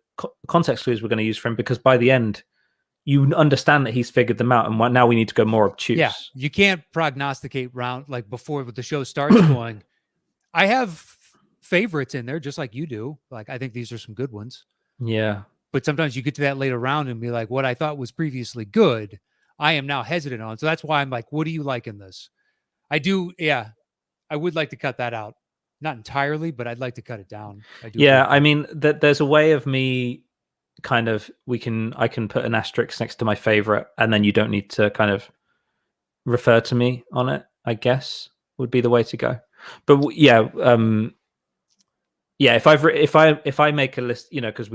context clues we're going to use for him, because by the end, you understand that he's figured them out, and now we need to go more obtuse. Yeah, you can't prognosticate like before the show starts going. I have favorites in there, just like you do. Like, I think these are some good ones. Yeah. But sometimes you get to that later round and be like, what I thought was previously good, I am now hesitant on. So that's why I'm like, what do you like in this? I do. Yeah. I would like to cut that out. Not entirely, but I'd like to cut it down. I do. Yeah. I mean, there's a way of me kind of, I can put an asterisk next to my favorite, and then you don't need to kind of refer to me on it, I guess would be the way to go. But yeah, if I make a list, because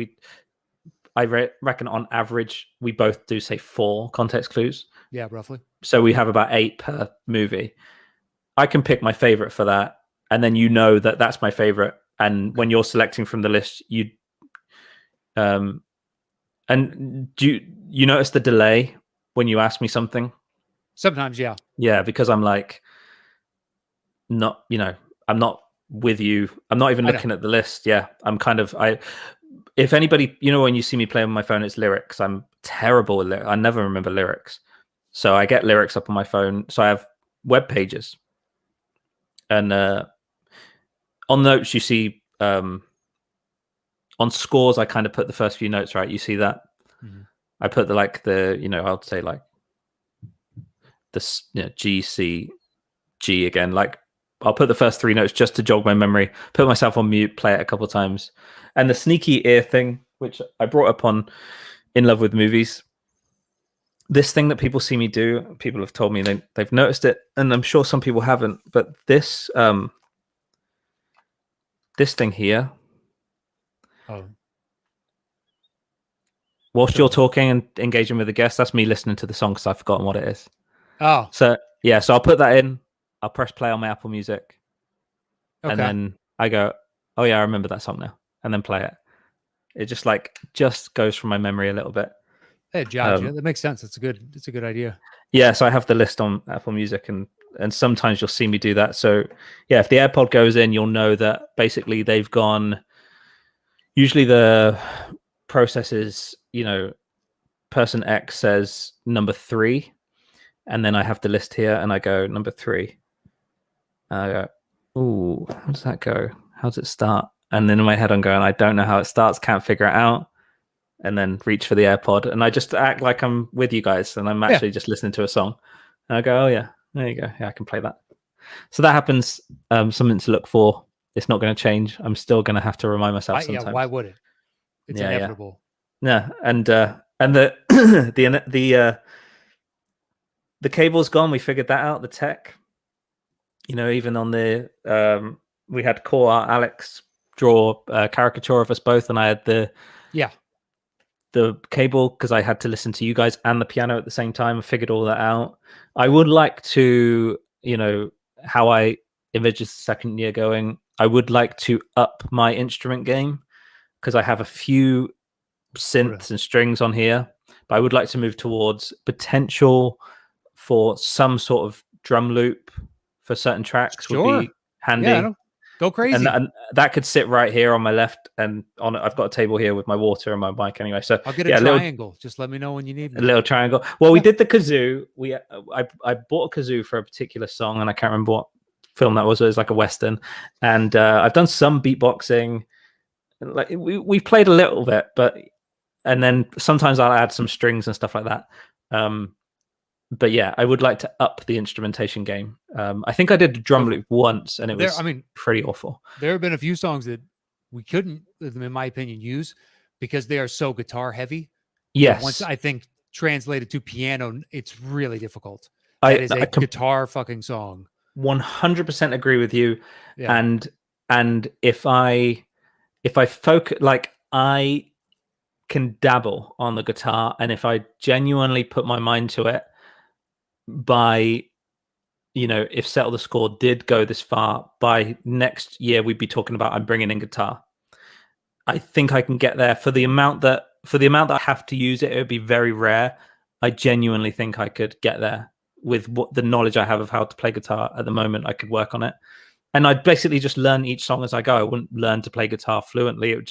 I reckon on average we both do say 4 context clues. Yeah, roughly. So we have about 8 per movie. I can pick my favorite for that, and then that that's my favorite. And when you're selecting from the list, and do you notice the delay when you ask me something? Sometimes, yeah. Yeah, because I'm like, I'm not with you. I'm not even looking at the list. Yeah, I'm kind of, if anybody, when you see me playing on my phone, it's lyrics. I'm terrible with lyrics. I never remember lyrics. So I get lyrics up on my phone. So I have web pages. And on notes, you see, on scores, I kind of put the first few notes, right? You see that? Mm-hmm. I put I'll say like this, G, C, G again. Like, I'll put the first 3 notes just to jog my memory, put myself on mute, play it a couple of times. And the sneaky ear thing, which I brought up on In Love with Movies, this thing that people see me do, people have told me they've noticed it, and I'm sure some people haven't, but this thing here, whilst you're talking and engaging with the guest, that's me listening to the song because I've forgotten what it is. Oh. So I'll put that in. I'll press play on my Apple Music. Okay. And then I go, oh yeah, I remember that song now. And then play it. It just goes from my memory a little bit. Hey, Josh, that makes sense. It's a good idea. Yeah, so I have the list on Apple Music, and sometimes you'll see me do that. So yeah, if the AirPod goes in, you'll know that basically they've gone. Usually the process is, person X says number 3, and then I have the list here, and I go number 3. And I go, ooh, how does that go? How does it start? And then in my head, I'm going, I don't know how it starts, can't figure it out. And then reach for the AirPod, and I just act like I'm with you guys, and I'm actually just listening to a song. And I go, oh yeah, there you go. Yeah, I can play that. So that happens. Something to look for. It's not going to change. I'm still going to have to remind myself sometimes. Yeah, why would it? It's inevitable. Yeah, and the the cable's gone. We figured that out. The tech, even on the we had core art Alex draw a caricature of us both, and I had the cable because I had to listen to you guys and the piano at the same time. I figured all that out. I would like to, how I envisage the second year going, I would like to up my instrument game because I have a few synths and strings on here, but I would like to move towards potential for some sort of drum loop for certain tracks would be handy. Go crazy. And that could sit right here on my left, and on I've got a table here with my water and my mic anyway. So I'll get a triangle. Just let me know when you need me. A little triangle. Well, we did the kazoo. I bought a kazoo for a particular song, and I can't remember what film that was. It was like a western, and I've done some beatboxing. Like we've played a little bit, and then sometimes I'll add some strings and stuff like that. But yeah, I would like to up the instrumentation game. I think I did a drum loop once, and it was pretty awful. There have been a few songs that we couldn't, in my opinion, use because they are so guitar heavy. Yes. Once I think translated to piano, it's really difficult. It is a guitar fucking song. 100% agree with you. Yeah. And if I focus, like I can dabble on the guitar, and if I genuinely put my mind to it, if Settle the Score did go this far, by next year we'd be talking about I'm bringing in guitar. I think I can get there for the amount that I have to use it. It would be very rare. I genuinely think I could get there with the knowledge I have of how to play guitar at the moment. I could work on it, and I'd basically just learn each song as I go. I wouldn't learn to play guitar fluently. It would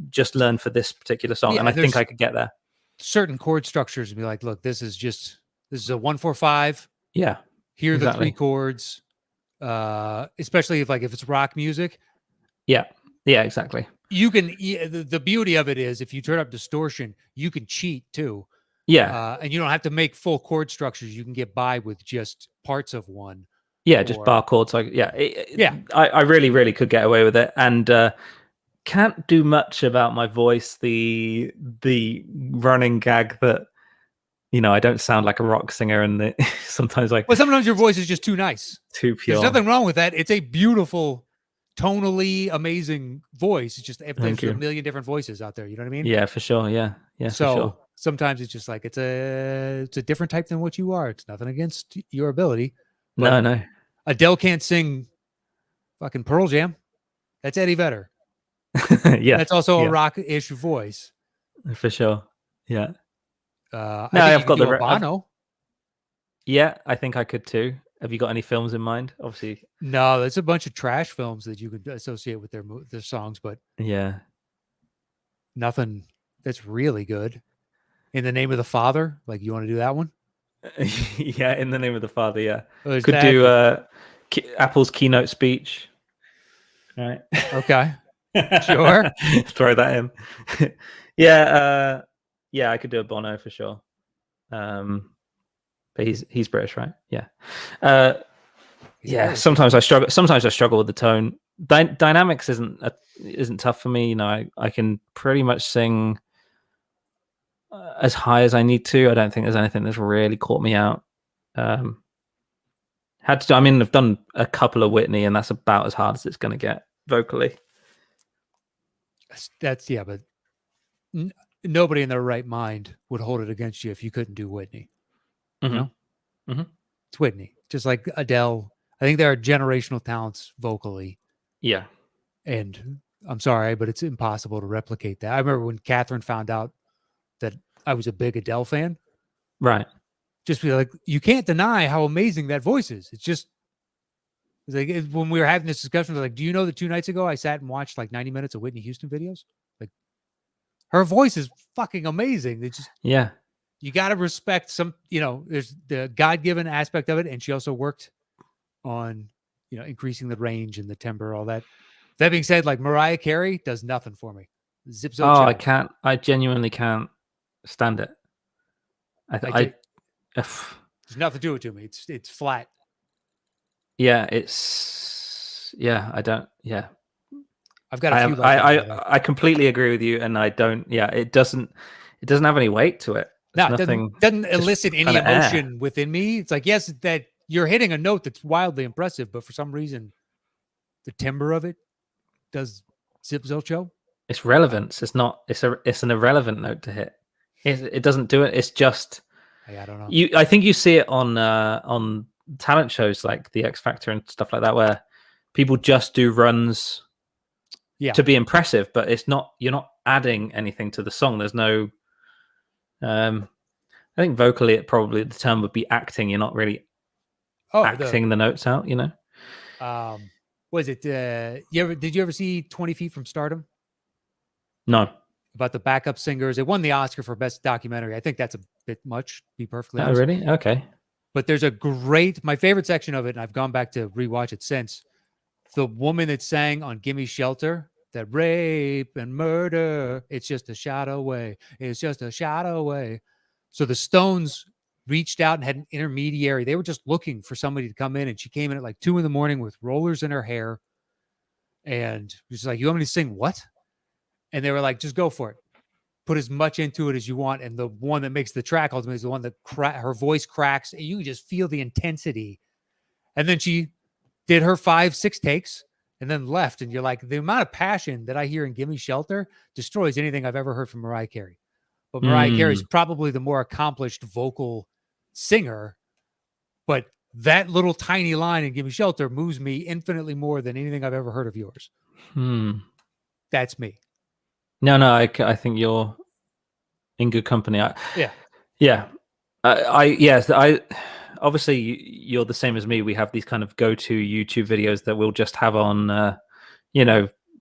just learn for this particular song, and I think I could get there. Certain chord structures would be like, look, this is a 1-4-5. Yeah. Here are the 3 chords. Especially if it's rock music. Yeah. Yeah, exactly. You can, the beauty of it is if you turn up distortion, you can cheat too. Yeah. And you don't have to make full chord structures. You can get by with just parts of one. Yeah. Just bar chords. Like, I really, really could get away with it. And, can't do much about my voice. The running gag that, I don't sound like a rock singer, and sometimes sometimes your voice is just too nice, too pure. There's nothing wrong with that. It's a beautiful, tonally amazing voice. It's just there's a million different voices out there. You know what I mean? Yeah, for sure. Yeah. So for sure. Sometimes it's just like it's a different type than what you are. It's nothing against your ability. No. Adele can't sing fucking Pearl Jam. That's Eddie Vedder. Yeah, that's also a rock-ish voice. For sure. Yeah. I've got the Bono. Yeah, I think I could too. Have you got any films in mind? Obviously, no. There's a bunch of trash films that you could associate with their songs, but yeah, nothing that's really good. In the Name of the Father, like you want to do that one? Yeah, In the Name of the Father. Yeah, could do Apple's keynote speech. Right. Okay. Sure. Throw that in. Yeah. Yeah, I could do a Bono for sure. But he's British, right? Yeah. Yeah. Sometimes I struggle with the tone. Dynamics isn't tough for me. I can pretty much sing as high as I need to. I don't think there's anything that's really caught me out. I've done a couple of Whitney, and that's about as hard as it's going to get vocally. But nobody in their right mind would hold it against you if you couldn't do Whitney. Mm-hmm. You know? Mm-hmm. It's Whitney, just like Adele. I think there are generational talents vocally. Yeah. And I'm sorry, but it's impossible to replicate that. I remember when Catherine found out that I was a big Adele fan. Right. Just be like, you can't deny how amazing that voice is. It's like when we were having this discussion, like, do you know that 2 nights ago I sat and watched like 90 minutes of Whitney Houston videos? Like, her voice is fucking amazing. It's just, yeah, you got to respect there's the God-given aspect of it. And she also worked on, increasing the range and the timbre, all that. That being said, like Mariah Carey does nothing for me. I genuinely can't stand it. There's nothing to it to me. It's flat. Yeah, I've got a few. I completely agree with you, and I don't. Yeah, it doesn't have any weight to it. No, it doesn't elicit any emotion within me. It's like, yes, that you're hitting a note that's wildly impressive, but for some reason, the timbre of it does Zip Zilcho. It's relevance. It's not. It's an irrelevant note to hit. It doesn't do it. It's just. I don't know. I think you see it on talent shows like the X Factor and stuff like that, where people just do runs to be impressive, but you're not adding anything to the song. There's no I think vocally the term would be acting. You're not really acting the notes out, Well, Was it? Did you ever see 20 Feet from Stardom? No. About the backup singers. It won the Oscar for best documentary. I think that's a bit much, to be perfectly Oh, honest. really? Okay. But there's my favorite section of it, and I've gone back to rewatch it since. The woman that sang on Gimme Shelter, that rape and murder, it's just a shot away. It's just a shot away. So the Stones reached out and had an intermediary. They were just looking for somebody to come in, and she came in at like 2 a.m. with rollers in her hair. And she's like, "You want me to sing what?" And they were like, "Just go for it. Put as much into it as you want." And the one that makes the track ultimately is the one that her voice cracks, and you can just feel the intensity. And then she did her 5-6 takes and then left. And you're like, the amount of passion that I hear in Gimme Shelter destroys anything I've ever heard from Mariah Carey. But Mariah Carey is probably the more accomplished vocal singer. But that little tiny line in Gimme Shelter moves me infinitely more than anything I've ever heard of yours. That's me. No, I think you're in good company. Yeah. I obviously you're the same as me. We have these kind of go-to YouTube videos that we'll just have on,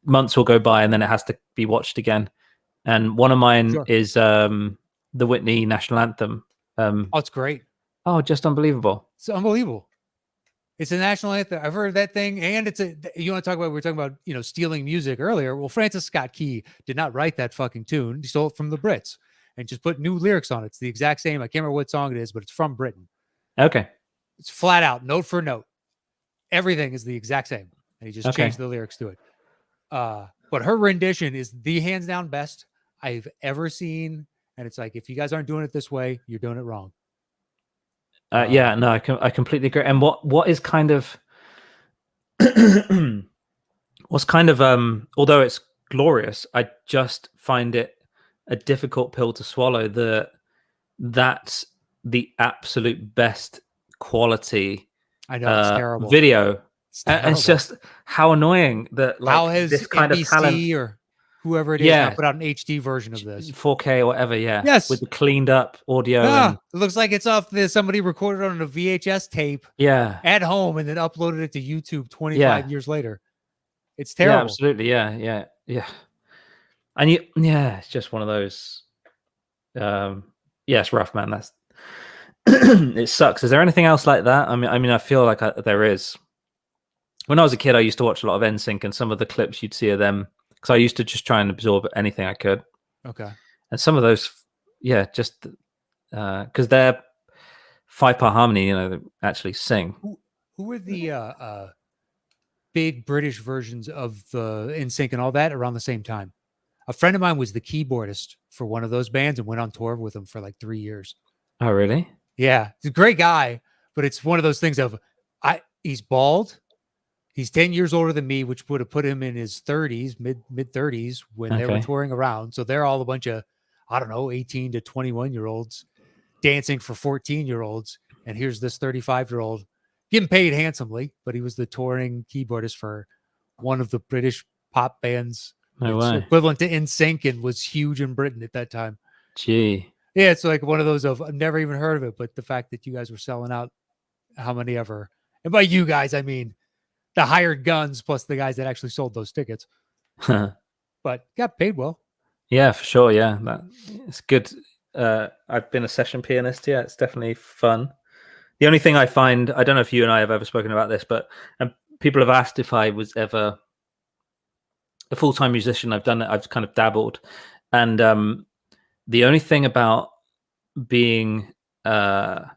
months will go by and then it has to be watched again. And one of mine is the Whitney national anthem. Oh, it's great. Oh, just unbelievable. It's unbelievable. It's a national anthem. I've heard that thing. And you want to talk about, we were talking about, stealing music earlier. Well, Francis Scott Key did not write that fucking tune. He stole it from the Brits and just put new lyrics on it. It's the exact same. I can't remember what song it is, but it's from Britain. Okay. It's flat out, note for note. Everything is the exact same. And he just changed the lyrics to it. But her rendition is the hands down best I've ever seen. And it's like, if you guys aren't doing it this way, you're doing it wrong. I completely agree. And what is kind of although it's glorious, I just find it a difficult pill to swallow that's the absolute best quality I know, it's terrible. video. It's just how annoying that how has this kind NBC of talent or whoever it is now put out an HD version of this 4K or whatever. Yes, with the cleaned up audio. It looks like it's off somebody recorded on a VHS tape at home and then uploaded it to YouTube 25 years later. It's terrible. Yeah, absolutely. Yeah. And it's just one of those. It's rough, man. That's it sucks. Is there anything else like that? I mean, I feel like there is. When I was a kid, I used to watch a lot of NSYNC, and some of the clips you'd see of them, because I used to just try and absorb anything I could. Okay. And some of those, just because they're 5-part harmony, they actually sing. Who were the big British versions of the NSYNC and all that around the same time? A friend of mine was the keyboardist for one of those bands and went on tour with them for like 3 years. Oh, really? Yeah. He's a great guy, but it's one of those things of he's bald. He's 10 years older than me, which would have put him in his 30s, mid 30s when they were touring around. So they're all a bunch of, 18 to 21-year-olds dancing for 14-year-olds. And here's this 35-year-old getting paid handsomely, but he was the touring keyboardist for one of the British pop bands. No way. Equivalent to NSYNC and was huge in Britain at that time. Gee. Yeah, it's like one of those of, I've never even heard of it, but the fact that you guys were selling out how many ever. And by you guys, I mean the hired guns plus the guys that actually sold those tickets. But got paid well. Yeah, for sure. Yeah, it's good. I've been a session pianist. Yeah, it's definitely fun. The only thing I find, I don't know if you and I have ever spoken about this, but people have asked if I was ever a full-time musician. I've done it. I've kind of dabbled. And the only thing about being a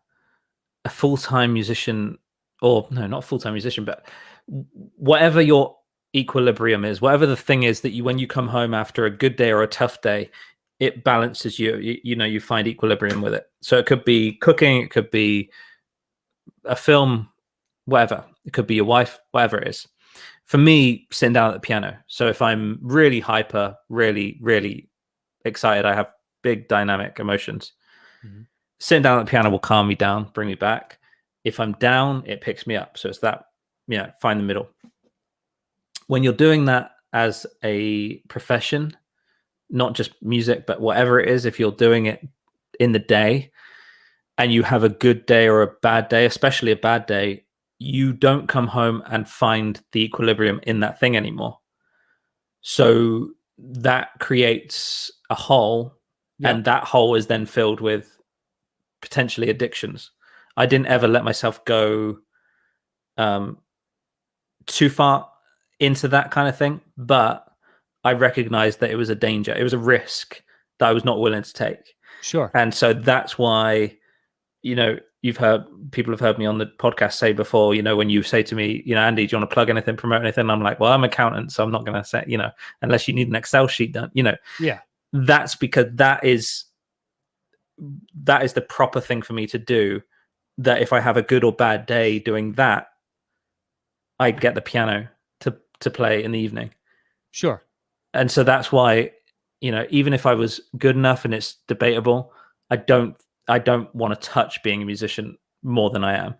full-time musician, or no, not full-time musician, but whatever your equilibrium is, whatever the thing is that when you come home after a good day or a tough day, it balances you. You find equilibrium with it. So it could be cooking, it could be a film, whatever. It could be your wife, whatever it is. For me, sitting down at the piano. So if I'm really hyper, really, really excited, I have big dynamic emotions. Mm-hmm. Sitting down at the piano will calm me down, bring me back. If I'm down, it picks me up. So it's that, find the middle. When you're doing that as a profession, not just music, but whatever it is, if you're doing it in the day and you have a good day or a bad day, especially a bad day, you don't come home and find the equilibrium in that thing anymore. So that creates a hole, and that hole is then filled with potentially addictions. I didn't ever let myself go too far into that kind of thing, but I recognized that it was a danger. It was a risk that I was not willing to take. Sure. And so that's why, people have heard me on the podcast say before, when you say to me, Andy, do you want to plug anything, promote anything? I'm like, well, I'm an accountant, so I'm not going to say, unless you need an Excel sheet done, Yeah. That's because that is the proper thing for me to do. That if I have a good or bad day doing that, I get the piano to play in the evening. Sure. And so that's why, even if I was good enough, and it's debatable, I don't want to touch being a musician more than I am.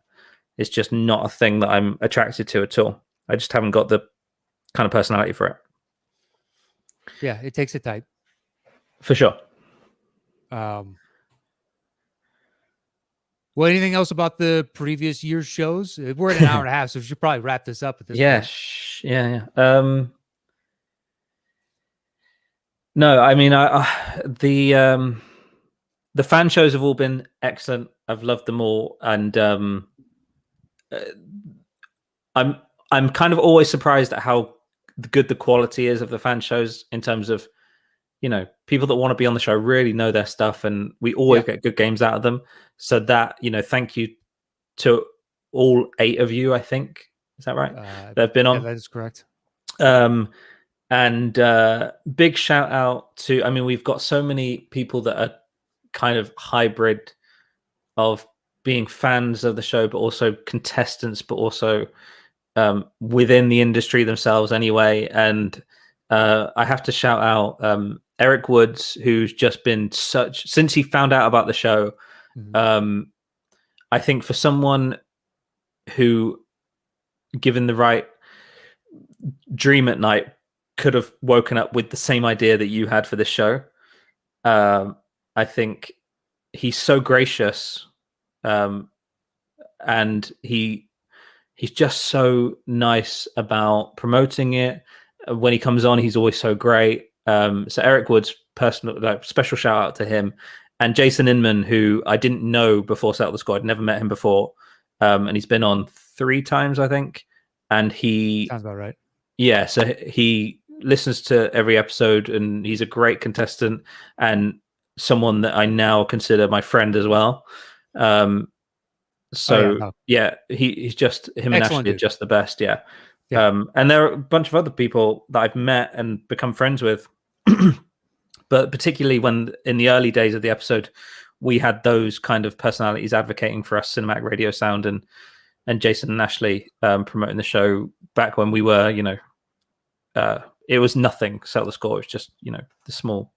It's just not a thing that I'm attracted to at all. I just haven't got the kind of personality for it. Yeah, it takes a type. For sure. Well, anything else about the previous year's shows? We're at an hour and a half, so we should probably wrap this up at this point. Yeah. No, I mean, the fan shows have all been excellent. I've loved them all, and I'm kind of always surprised at how good the quality is of the fan shows in terms of, people that want to be on the show really know their stuff, and we always get good games out of them. So that, thank you to all 8 of you, I think. Is that right? That have been on. Yeah, that is correct. And big shout out to, we've got so many people that are kind of hybrid of being fans of the show, but also contestants, but also within the industry themselves anyway. And I have to shout out Eric Woods, who's just been since he found out about the show. I think for someone who, given the right dream at night, could have woken up with the same idea that you had for this show. I think he's so gracious, and he's just so nice about promoting it. When he comes on, he's always so great. So Eric Woods, special shout out to him, and Jason Inman, who I didn't know before Settle the Score. I'd never met him before, and he's been on 3 times, I think. And he sounds about right. Yeah, so he listens to every episode, and he's a great contestant and someone that I now consider my friend as well. He's just, him and Ashley are just the best. Yeah. And there are a bunch of other people that I've met and become friends with, but particularly when in the early days of the episode, we had those kind of personalities advocating for us, Cinematic Radio Sound and Jason and Ashley promoting the show back when we were, it was nothing. Settle the Score. It's just, the small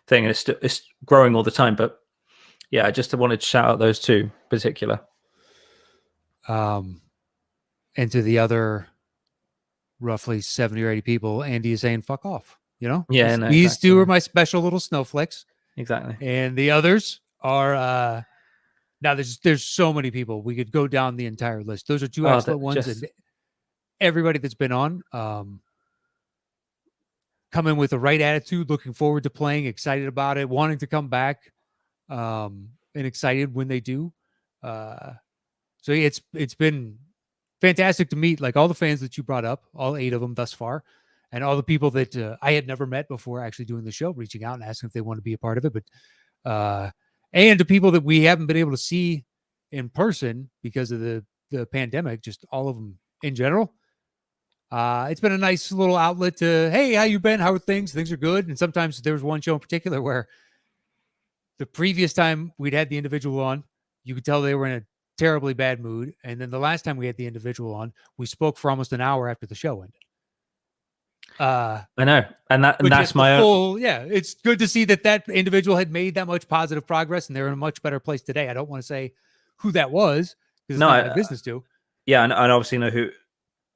thing. And it's growing all the time. But yeah, I just wanted to shout out those 2 in particular. And to the other roughly 70 or 80 people, Andy is saying, fuck off. Yeah, these 2 are my special little snowflakes. Exactly. And the others are, now there's so many people. We could go down the entire list. Those are 2 excellent ones. And everybody that's been on, come in with the right attitude, looking forward to playing, excited about it, wanting to come back, and excited when they do. So it's been fantastic to meet like all the fans that you brought up, all 8 of them thus far, and all the people that I had never met before actually doing the show, reaching out and asking if they want to be a part of it. But and to people that we haven't been able to see in person because of the pandemic, just all of them in general. It's been a nice little outlet to, hey, how you been? How are things? Things are good. And sometimes there was one show in particular where the previous time we'd had the individual on, you could tell they were in a terribly bad mood. And then the last time we had the individual on, we spoke for almost an hour after the show ended. I know. And that's my own. Yeah. It's good to see that individual had made that much positive progress and they're in a much better place today. I don't want to say who that was because it's not my business to. Yeah. And I obviously know who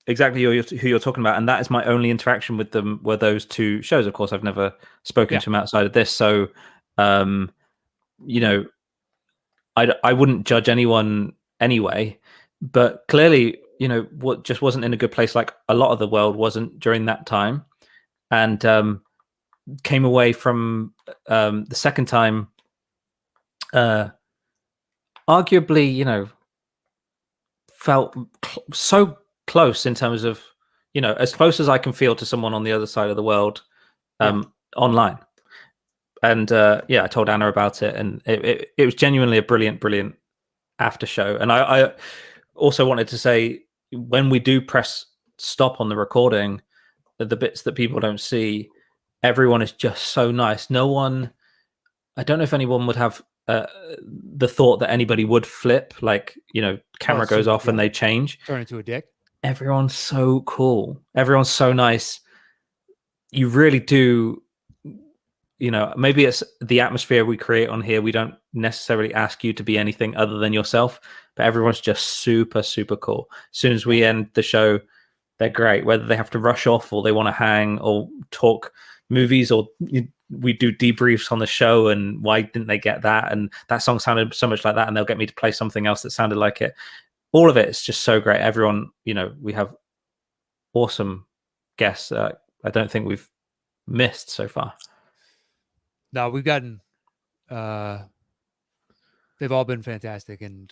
you're talking about. And that is my only interaction with them were those 2 shows. Of course, I've never spoken to them outside of this. So, I wouldn't judge anyone anyway, but clearly, what just wasn't in a good place, like a lot of the world wasn't during that time, and came away from the second time, arguably, felt so close in terms of, as close as I can feel to someone on the other side of the world, online. And I told Anna about it, and it was genuinely a brilliant after show. And I also wanted to say, when we do press stop on the recording, the bits that people don't see, everyone is just so nice. No one, I don't know if anyone would have the thought that anybody would flip, like, camera goes off and they change, turn into a dick. Everyone's so cool. Everyone's so nice. You really do, maybe it's the atmosphere we create on here. We don't necessarily ask you to be anything other than yourself, but everyone's just super, super cool. As soon as we end the show, they're great, whether they have to rush off or they want to hang or talk movies, or we do debriefs on the show and why didn't they get that, and that song sounded so much like that, and they'll get me to play something else that sounded like it. All of it is just so great. Everyone, we have awesome guests. I don't think we've missed so far. No, we've gotten they've all been fantastic, and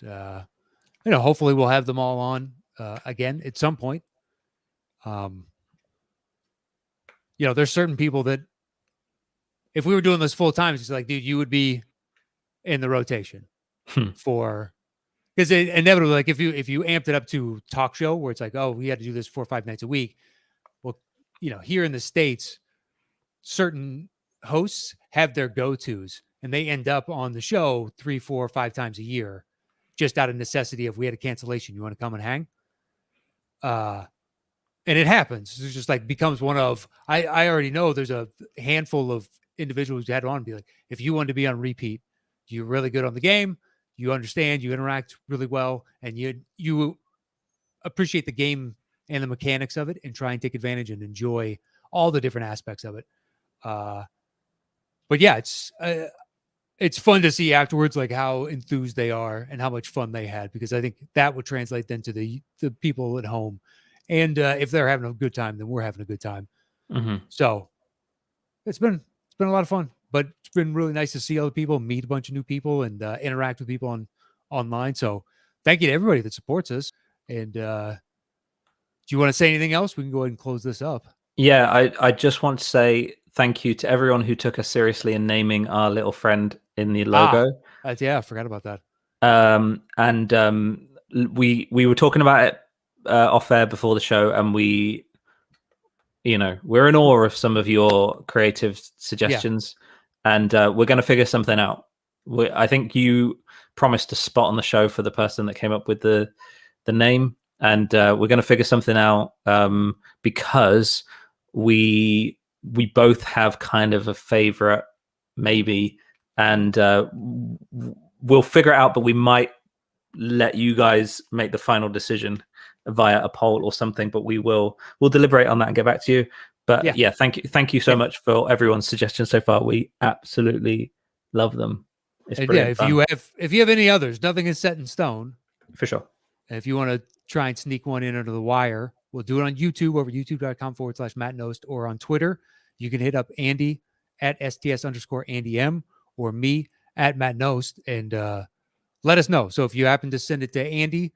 hopefully we'll have them all on again at some point. There's certain people that if we were doing this full time, it's like, dude, you would be in the rotation for, because inevitably, like if you amped it up to talk show where it's like, oh, we had to do this 4 or 5 nights a week. Well, here in the States, certain hosts have their go-tos and they end up on the show 3, 4, 5 times a year, just out of necessity. If we had a cancellation, you want to come and hang? And it happens. It's just like becomes one of, I already know there's a handful of individuals who had on and be like, if you want to be on repeat, you're really good on the game, you understand, you interact really well, and you appreciate the game and the mechanics of it and try and take advantage and enjoy all the different aspects of it. But yeah, it's fun to see afterwards, like how enthused they are and how much fun they had, because I think that would translate then to the people at home. And if they're having a good time, then we're having a good time. Mm-hmm. So it's been a lot of fun, but it's been really nice to see other people, meet a bunch of new people, and interact with people online. So thank you to everybody that supports us. And do you want to say anything else? We can go ahead and close this up. Yeah, I just want to say thank you to everyone who took us seriously in naming our little friend in the logo. Yeah, I forgot about that. And we were talking about it off air before the show, and we're in awe of some of your creative suggestions, and we're going to figure something out. I think you promised a spot on the show for the person that came up with the name, and we're going to figure something out because we both have kind of a favorite, maybe, and we'll figure it out, but we might let you guys make the final decision via a poll or something, but we'll deliberate on that and get back to you. But yeah, thank you so much for everyone's suggestions so far. We absolutely love them. It's brilliant. If you have any others, nothing is set in stone, for sure. And if you want to try and sneak one in under the wire, we'll do it on YouTube over youtube.com/Matt Knost, or on Twitter. You can hit up Andy at STS_AndyM, or me at Matt Knost, and let us know. So if you happen to send it to Andy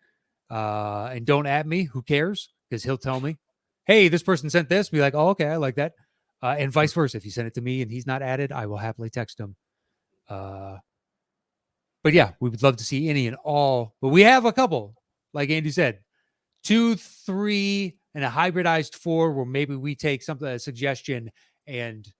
and don't add me, who cares? Because he'll tell me, hey, this person sent this. Be like, oh, okay, I like that. And vice versa. If you send it to me and he's not added, I will happily text him. But yeah, we would love to see any and all. But we have a couple, like Andy said, 2, 3, and a hybridized 4, where maybe we take a suggestion and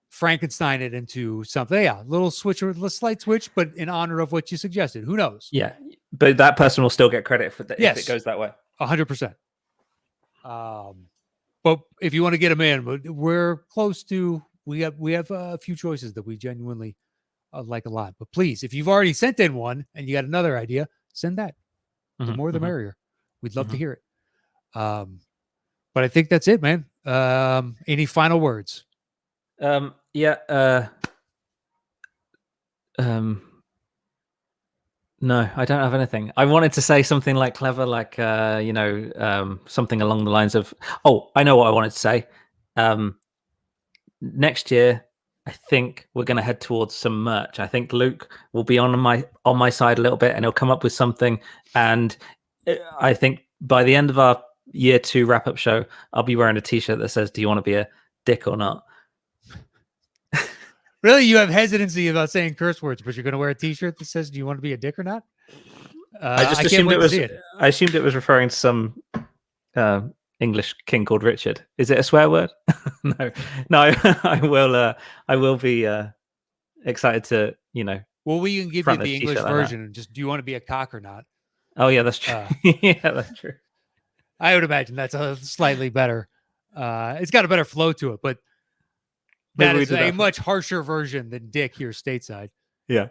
Frankenstein it into something. Yeah, little slight switch, but in honor of what you suggested. Who knows? Yeah, but that person will still get credit for that if it goes that way. 100%. But if you want to get them in, we're close to. We have a few choices that we genuinely like a lot. But please, if you've already sent in one and you got another idea, send that. The more the merrier. We'd love to hear it. But I think that's it, man. Any final words? No, I don't have anything. I wanted to say something like clever, like something along the lines of, oh, I know what I wanted to say. Next year, I think we're going to head towards some merch. I think Luke will be on my side a little bit, and he'll come up with something. And I think by the end of our year 2 wrap up show, I'll be wearing a T-shirt that says, "Do you want to be a dick or not?" Really, you have hesitancy about saying curse words, but you're going to wear a T-shirt that says, "Do you want to be a dick or not?" I just assumed it was. I assumed it was referring to some English king called Richard. Is it a swear word? No. I will be excited to, Well, we can give you the English version and just, do you want to be a cock or not? Oh yeah, that's true. Yeah, that's true. I would imagine that's a slightly better. It's got a better flow to it, but that is a much harsher version than dick here stateside. Yeah.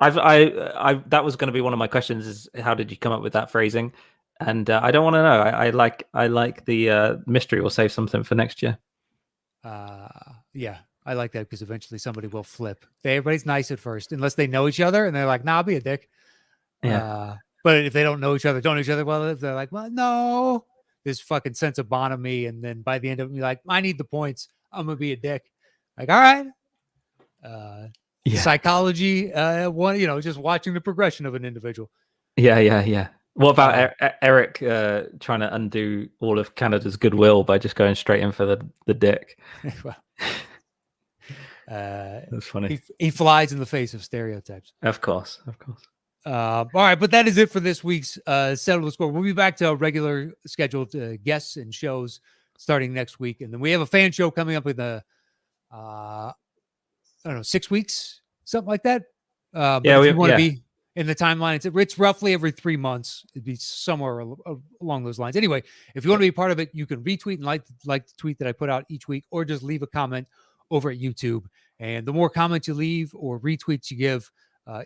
I that was going to be one of my questions: is how did you come up with that phrasing? And I don't want to know. I like the mystery. We'll save something for next year. Yeah, I like that because eventually somebody will flip. Everybody's nice at first, unless they know each other and they're like, "Nah, I'll be a dick." Yeah. But if they don't know each other, well, they're like, "Well, no." This fucking sense of bonhomie, and then by the end of it, you're like, "I need the points. I'm gonna be a dick." Like, all right. Psychology, just watching the progression of an individual. Yeah. What about Eric trying to undo all of Canada's goodwill by just going straight in for the dick? Well, that's funny. He flies in the face of stereotypes. Of course. All right, but that is it for this week's Settle the Score. We'll be back to regular scheduled guests and shows starting next week, and then we have a fan show coming up in the 6 weeks, something like that. But if you want to be in the timeline, it's roughly every 3 months. It'd be somewhere along those lines. Anyway, if you want to be part of it, you can retweet and like the tweet that I put out each week, or just leave a comment over at YouTube. And the more comments you leave or retweets you give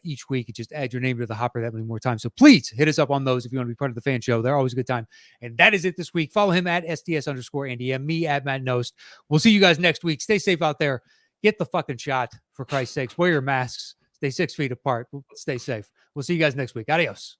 each week, it just adds your name to the hopper that many more times. So please hit us up on those if you want to be part of the fan show. They're always a good time. And that is it this week. Follow him at SDS_Andy, me at Matt Knost. We'll see you guys next week. Stay safe out there. Get the fucking shot, for Christ's sakes. Wear your masks. Stay 6 feet apart. Stay safe. We'll see you guys next week. Adios.